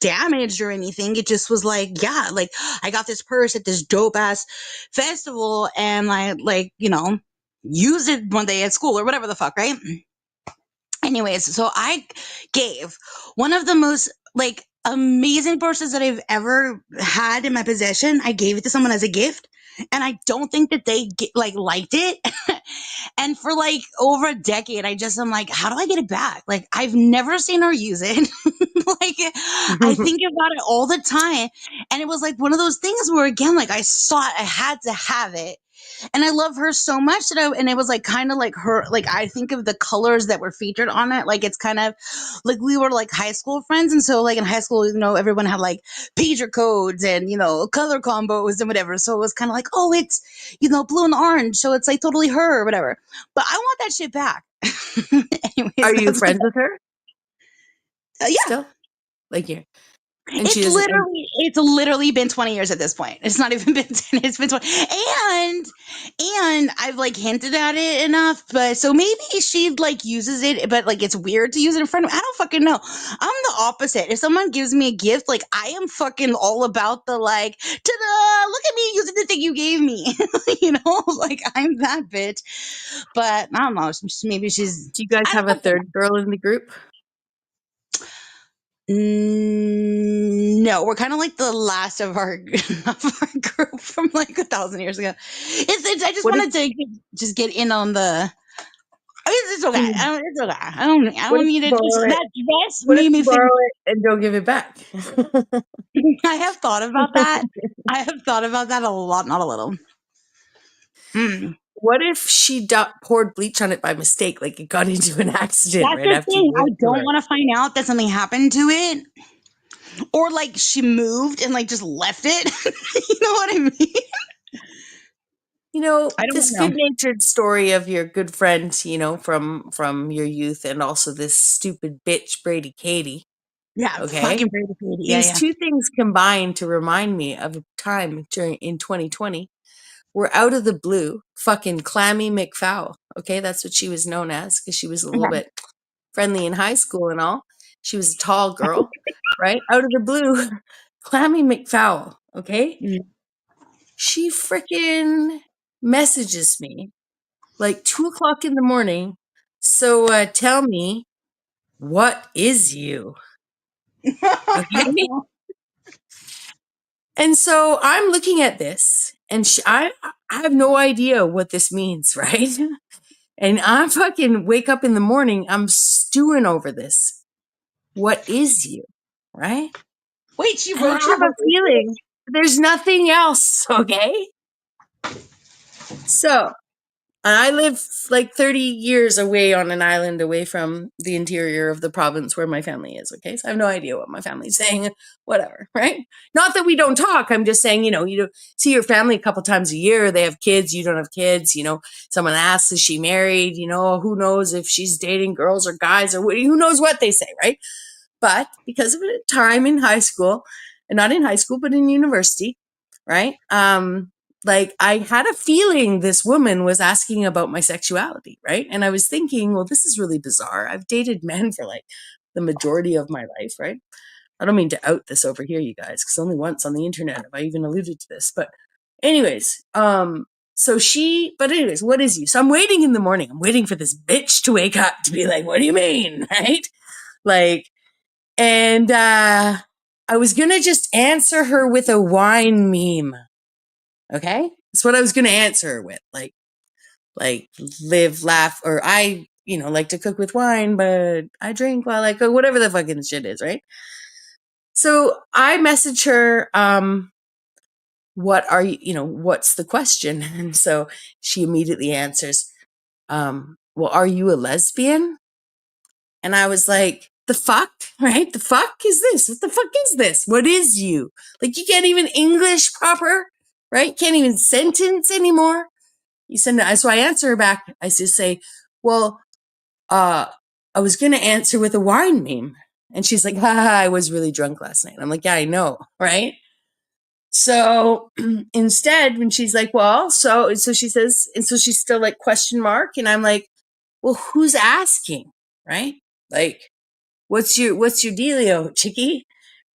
damaged or anything. It just was like, yeah, like I got this purse at this dope ass festival, and I like, you know, used it one day at school or whatever the fuck, right? Anyways, so I gave one of the most like amazing purses that I've ever had in my possession. I gave it to someone as a gift, and I don't think that they like liked it. And for like over a decade, I just am like, how do I get it back? Like I've never seen her use it. Like I think about it all the time, and it was like one of those things where again, like I saw it, I had to have it. And I love her so much and it was like kind of like her, like I think of the colors that were featured on it, like it's kind of like we were like high school friends, and so like in high school, you know, everyone had like pager codes and, you know, color combos and whatever, so it was kind of like, oh, it's, you know, blue and orange, so it's like totally her or whatever. But I want that shit back. Anyways, Are you friends with her yeah. still? Like you? And she doesn't. It's literally been 20 years at this point. It's not even been 10, it's been 20. And I've like hinted at it enough, but so maybe she like uses it, but like it's weird to use it in front of me. I don't fucking know. I'm the opposite. If someone gives me a gift, like I am fucking all about the like, ta-da, look at me using the thing you gave me. You know, like I'm that bitch. But I don't know. Maybe she's. Do you guys have a third girl in the group? No, we're kind of like the last of our group from like 1,000 years ago. I just wanted to just get in on the. It's okay. It's okay. I don't need it. That dress made me think. And don't give it back. I have thought about that. I have thought about that a lot, not a little. What if she poured bleach on it by mistake, like it got into an accident? That's right the after thing. I don't want to find out that something happened to it, or like she moved and like just left it. You know what I mean? You know, I don't this know. good-natured story of your good friend, you know, from your youth, and also this stupid bitch Brady Katie. Yeah, okay. Fucking Brady Katie. These Yeah. two things combined to remind me of a time in 2020 where out of the blue, fucking Clammy McFowl. Okay, that's what she was known as because she was a little bit friendly in high school and all. She was a tall girl, right? Out of the blue, Clammy McFowl. Okay, she freaking messages me like 2:00 in the morning. So tell me, what is you? Okay. And so I'm looking at this, and I have no idea what this means, right? And I fucking wake up in the morning, I'm stewing over this. What is you, right? Wait, she And wrote I have a feeling there's nothing else, okay? So, I live like 30 years away on an island away from the interior of the province where my family is, okay? So I have no idea what my family's saying, whatever, right? Not that we don't talk. I'm just saying, you know, you see your family a couple times a year. They have kids. You don't have kids. You know, someone asks, is she married? You know, who knows if she's dating girls or guys or who knows what they say, right? But because of a time in high school, and not in high school, but in university, right? Like I had a feeling this woman was asking about my sexuality, right? And I was thinking, well, this is really bizarre. I've dated men for like the majority of my life, right? I don't mean to out this over here, you guys, because only once on the internet have I even alluded to this. But anyways, but anyways, what is you? So I'm waiting in the morning. I'm waiting for this bitch to wake up to be like, what do you mean? Right? Like, and I was going to just answer her with a wine meme. Okay? That's what I was going to answer her with. Like live, laugh, or I, you know, like to cook with wine, but I drink while I cook, whatever the fucking shit is, right? So I message her, what are you know, what's the question? And so she immediately answers, well, are you a lesbian? And I was like, the fuck, right? The fuck is this? What the fuck is this? What is you? Like you can't even English proper, right? Can't even sentence anymore. You send it. So I answer her back. I just say, well, I was going to answer with a wine meme. And she's like, ha, I was really drunk last night. I'm like, yeah, I know, right? So instead, when she's like, well, so she says, and so she's still like question mark. And I'm like, well, who's asking, right? Like, what's your dealio, chickie,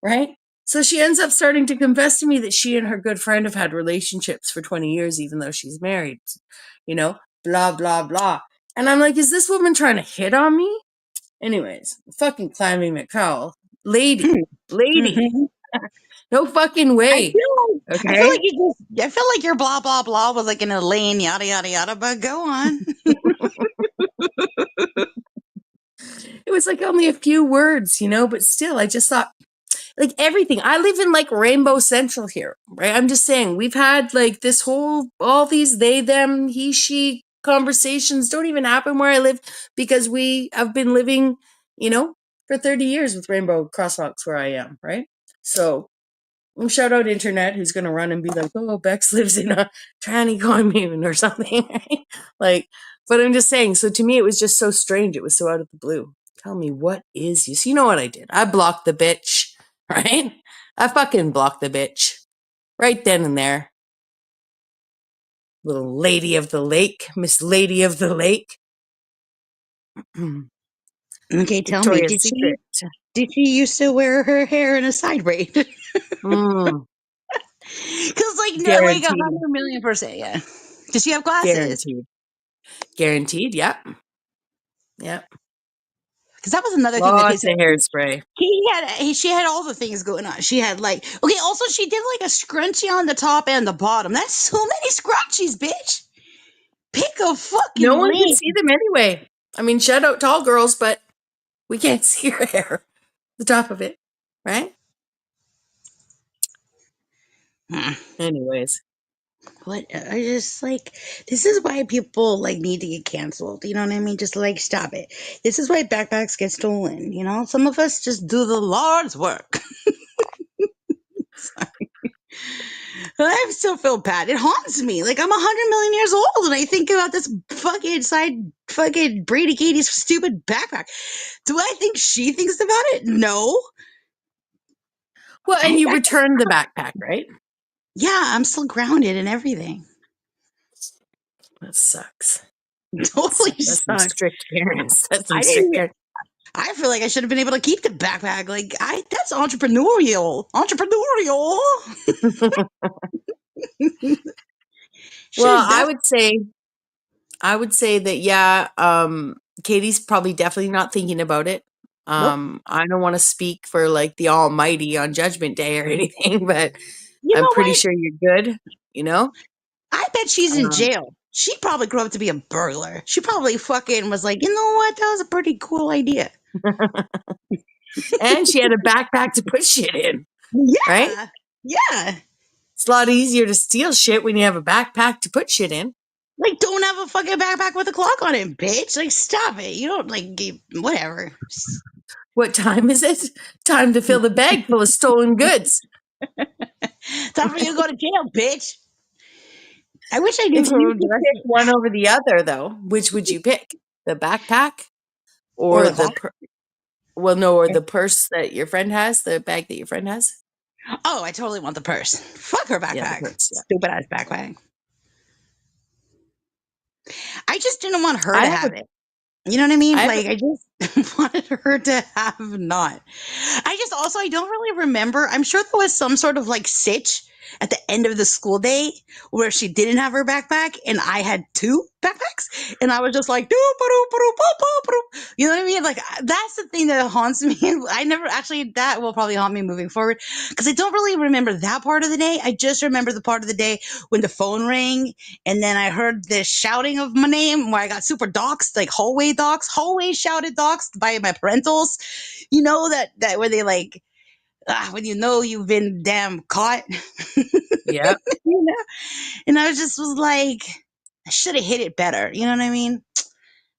right? So she ends up starting to confess to me that she and her good friend have had relationships for 20 years, even though she's married, blah, blah, blah. And I'm like, is this woman trying to hit on me? Anyways, fucking Clammy McCall. Lady. Mhm. No fucking way. I feel like I feel like your blah blah blah was like in a lane, yada yada yada. But go on. It was like only a few words, but still, I just thought, like everything. I live in like Rainbow Central here, right? I'm just saying, we've had like this all these they, them, he, she conversations don't even happen where I live because we have been living, for 30 years with Rainbow Crosswalks where I am, right? So shout out internet who's going to run and be like, oh, Bex lives in a tranny commune or something, right? Like, but I'm just saying, so to me, it was just so strange. It was so out of the blue. Tell me, what is you? So you know what I did? I blocked the bitch, right? I fucking blocked the bitch right then and there. Little lady of the lake, Miss Lady of the Lake. Okay, tell me, Victoria's Secret. did she used to wear her hair in a side braid? Mm, Because like 100 guaranteed. million%, yeah. Does she have glasses? Guaranteed. Yep. Because that was another thing that Lots pissed of me off. hairspray. She had all the things going on. She had like, okay, also she did like a scrunchie on the top and the bottom. That's so many scrunchies, bitch. Pick a fucking No one can lane. see them anyway. I mean, shout out to all girls, but we can't see her hair, the top of it, right? Anyways, What I just like, this is why people like need to get canceled. You know what I mean? Just like stop it. This is why backpacks get stolen. Some of us just do the Lord's work. I still feel bad. It haunts me. Like I'm 100 million years old, and I think about this fucking Brady Katie's stupid backpack. Do I think she thinks about it? No. well, and you returned the backpack, right? Yeah, I'm still grounded and everything. That sucks. Totally That's some sucks. strict parents. That's some I strict didn't. parents. I feel like I should have been able to keep the backpack. Like that's entrepreneurial. Well, I would say that, yeah, Katie's probably definitely not thinking about it. Nope. I don't want to speak for like the Almighty on Judgment Day or anything, but You I'm know pretty what? sure you're good, I bet she's in Um, jail. She probably grew up to be a burglar. She probably fucking was like, you know what? That was a pretty cool idea. and she had a backpack to put shit in, right? Yeah. Yeah. It's a lot easier to steal shit when you have a backpack to put shit in. Like, don't have a fucking backpack with a clock on it, bitch. Like, stop it. You don't, like, whatever. What time is it? Time to fill the bag full of stolen goods. Time for you to go to jail, bitch. I wish I knew If who you the could rest pick one over the other, though, which would you pick? The backpack or or the clock. or the purse that your friend has, the bag that your friend has? Oh, I totally want the purse. Fuck her Yeah, the backpack. purse, yeah. Stupid ass backpack. I just didn't want her I to have have it. You know what I mean? I have Like, I just wanted her to have not. I don't really remember. I'm sure there was some sort of like sitch at the end of the school day where she didn't have her backpack and I had two backpacks. And I was just like, you know what I mean? Like, that's the thing that haunts me. That will probably haunt me moving forward because I don't really remember that part of the day. I just remember the part of the day when the phone rang and then I heard the shouting of my name where I got super doxxed, like hallway shouted doxxed by my parentals. You know that where they like, when you know you've been damn caught. yeah. And I was like, I should have hit it better. You know what I mean?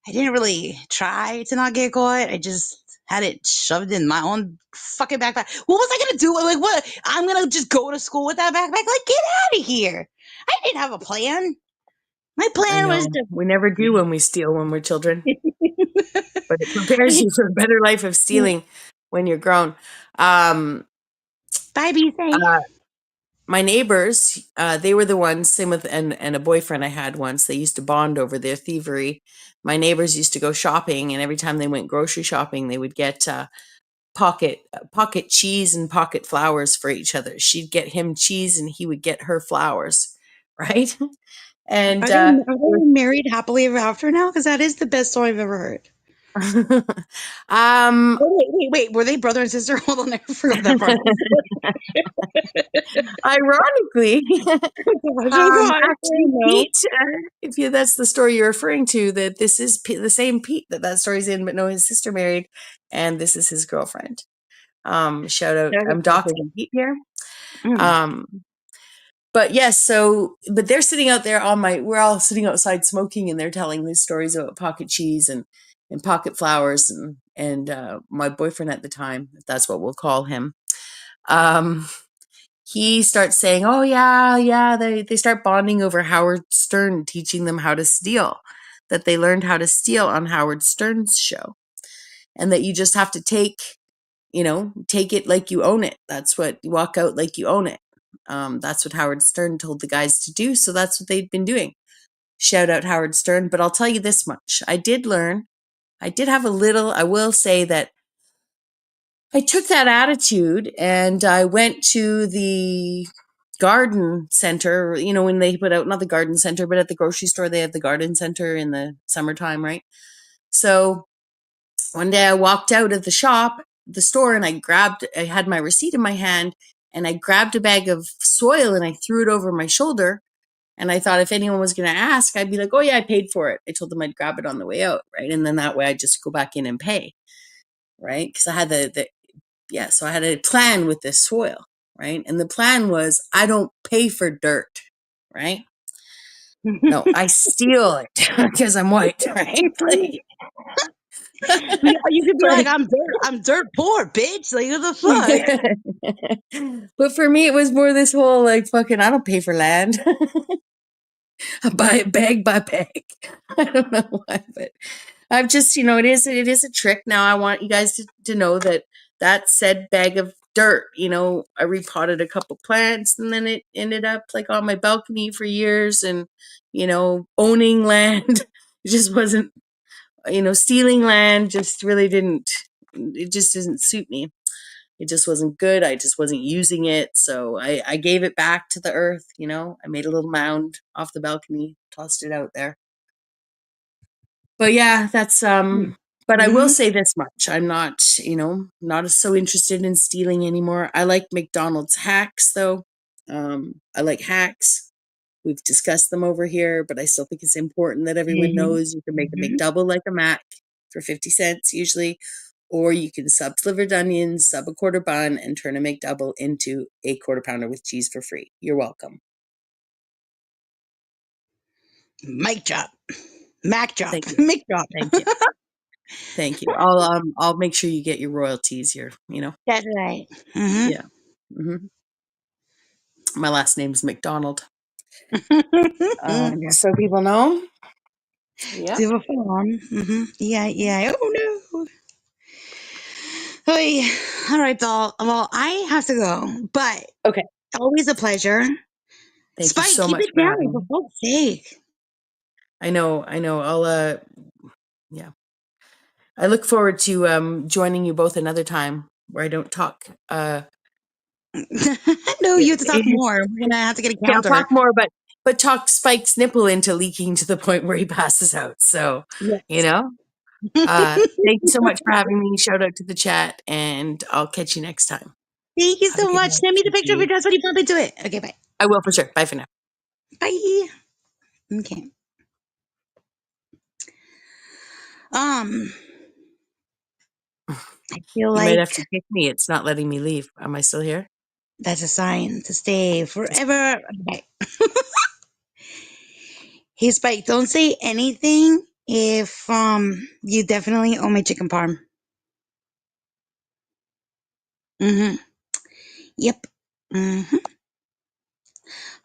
I didn't really try to not get caught. I just had it shoved in my own fucking backpack. What was I gonna do? Like, what? I'm gonna just go to school with that backpack? Like, get out of here! I didn't have a plan. My I plan was know. We never do when we steal when we're children. But it prepares you for a better life of stealing. when you're grown. Um, Bye, be safe. my neighbors, they were the ones, same with, and a boyfriend I had once, they used to bond over their thievery. My neighbors used to go shopping, and every time they went grocery shopping, they would get pocket cheese and pocket flowers for each other. She'd get him cheese and he would get her flowers, right? And Are they married happily ever after now? Because that is the best story I've ever heard. um Oh, wait. Were they brother and sister? Hold on, I forgot that part. ironically, God, actually, no. Pete, if that's the story you're referring to, that this is the same Pete that story's in, but no, his sister married, and this is his girlfriend. Shout out, I'm doxing Pete here. But yes, but they're sitting out there we're all sitting outside smoking, and they're telling these stories about pocket cheese and pocket flowers, and my boyfriend at the time, if that's what we'll call him, he starts saying, oh yeah, they start bonding over Howard Stern teaching them how to steal, that they learned how to steal on Howard Stern's show, and that you just have to take it like you own it. That's what you walk out like you own it. That's what Howard Stern told the guys to do. So that's what they'd been doing. Shout out Howard Stern. But I'll tell you this much. I did have I will say that I took that attitude and I went to the garden center, when they put out, not the garden center, but at the grocery store, they have the garden center in the summertime, right? So one day I walked out of the store, and I had my receipt in my hand, and I grabbed a bag of soil and I threw it over my shoulder. And I thought if anyone was going to ask, I'd be like, oh yeah, I paid for it. I told them I'd grab it on the way out. Right. And then that way I'd just go back in and pay. Right. Cause I had so I had a plan with this soil. Right. And the plan was, I don't pay for dirt. Right. No, I steal it because I'm white. Right. Like, you could be like, I'm dirt poor, bitch. Like, what the fuck? But for me, it was more this whole like, fucking, I don't pay for land. I buy it bag by bag. I don't know why, but I've just, it is a trick. Now I want you guys to know that said bag of dirt, I repotted a couple plants, and then it ended up like on my balcony for years, and, owning land. It just wasn't, stealing land just really it just didn't suit me. It just wasn't good. I just wasn't using it. So I gave it back to the earth. I made a little mound off the balcony, tossed it out there. But yeah, that's, but I will say this much. I'm not, not so interested in stealing anymore. I like McDonald's hacks though. I like hacks. We've discussed them over here, but I still think it's important that everyone knows you can make a McDouble like a Mac for 50 cents usually, or you can sub slivered onions, sub a quarter bun, and turn a McDouble into a quarter pounder with cheese for free. You're welcome. Mic drop. Mac drop. Thank you. Mic drop. Thank you. Thank you. I'll make sure you get your royalties here, That's right. Yeah. My last name's McDonald. Just so people know. Yeah. Yeah. Oh no. Hey, all right, doll. Well, I have to go, but okay. Always a pleasure. Thank Spike, you so keep much it down, for fuck's sake. I know. I'll yeah. I look forward to joining you both another time where I don't talk. No, you have to talk more. We're gonna have to get a counter. Talk more, but talk Spike's nipple into leaking to the point where he passes out. So yes. Thank you so much for having me. Shout out to the chat, and I'll catch you next time. Thank you so much. Send me the picture of your dress when you bump into it. Okay, bye. I will for sure. Bye for now. Bye. Okay. I feel like you might have to kick me. It's not letting me leave. Am I still here? That's a sign to stay forever. Okay. Hey, Spike, don't say anything if you definitely owe me chicken parm. Yep.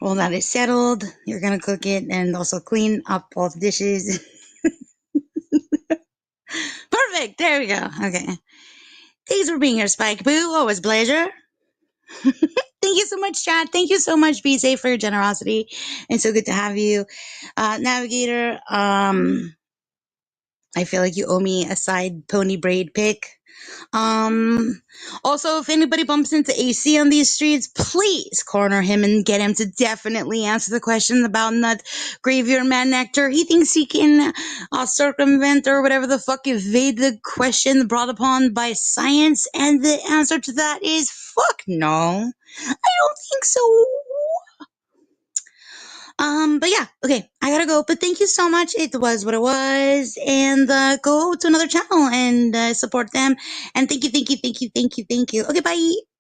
Well, that is settled. You're gonna cook it and also clean up all the dishes. Perfect. There we go. Okay. Thanks for being here, Spike Boo. Always a pleasure. Thank you so much, Chad. Thank you so much, Be Safe, for your generosity. And so good to have you. Navigator, I feel like you owe me a side pony braid pick. Also, if anybody bumps into AC on these streets, please corner him and get him to definitely answer the question about nut graveyard man nectar. He thinks he can circumvent or whatever the fuck, evade the question brought upon by science, and the answer to that is fuck no. I don't think so. But yeah, okay, I gotta go. But thank you so much. It was what it was. And go to another channel and support them. And thank you. Okay, bye.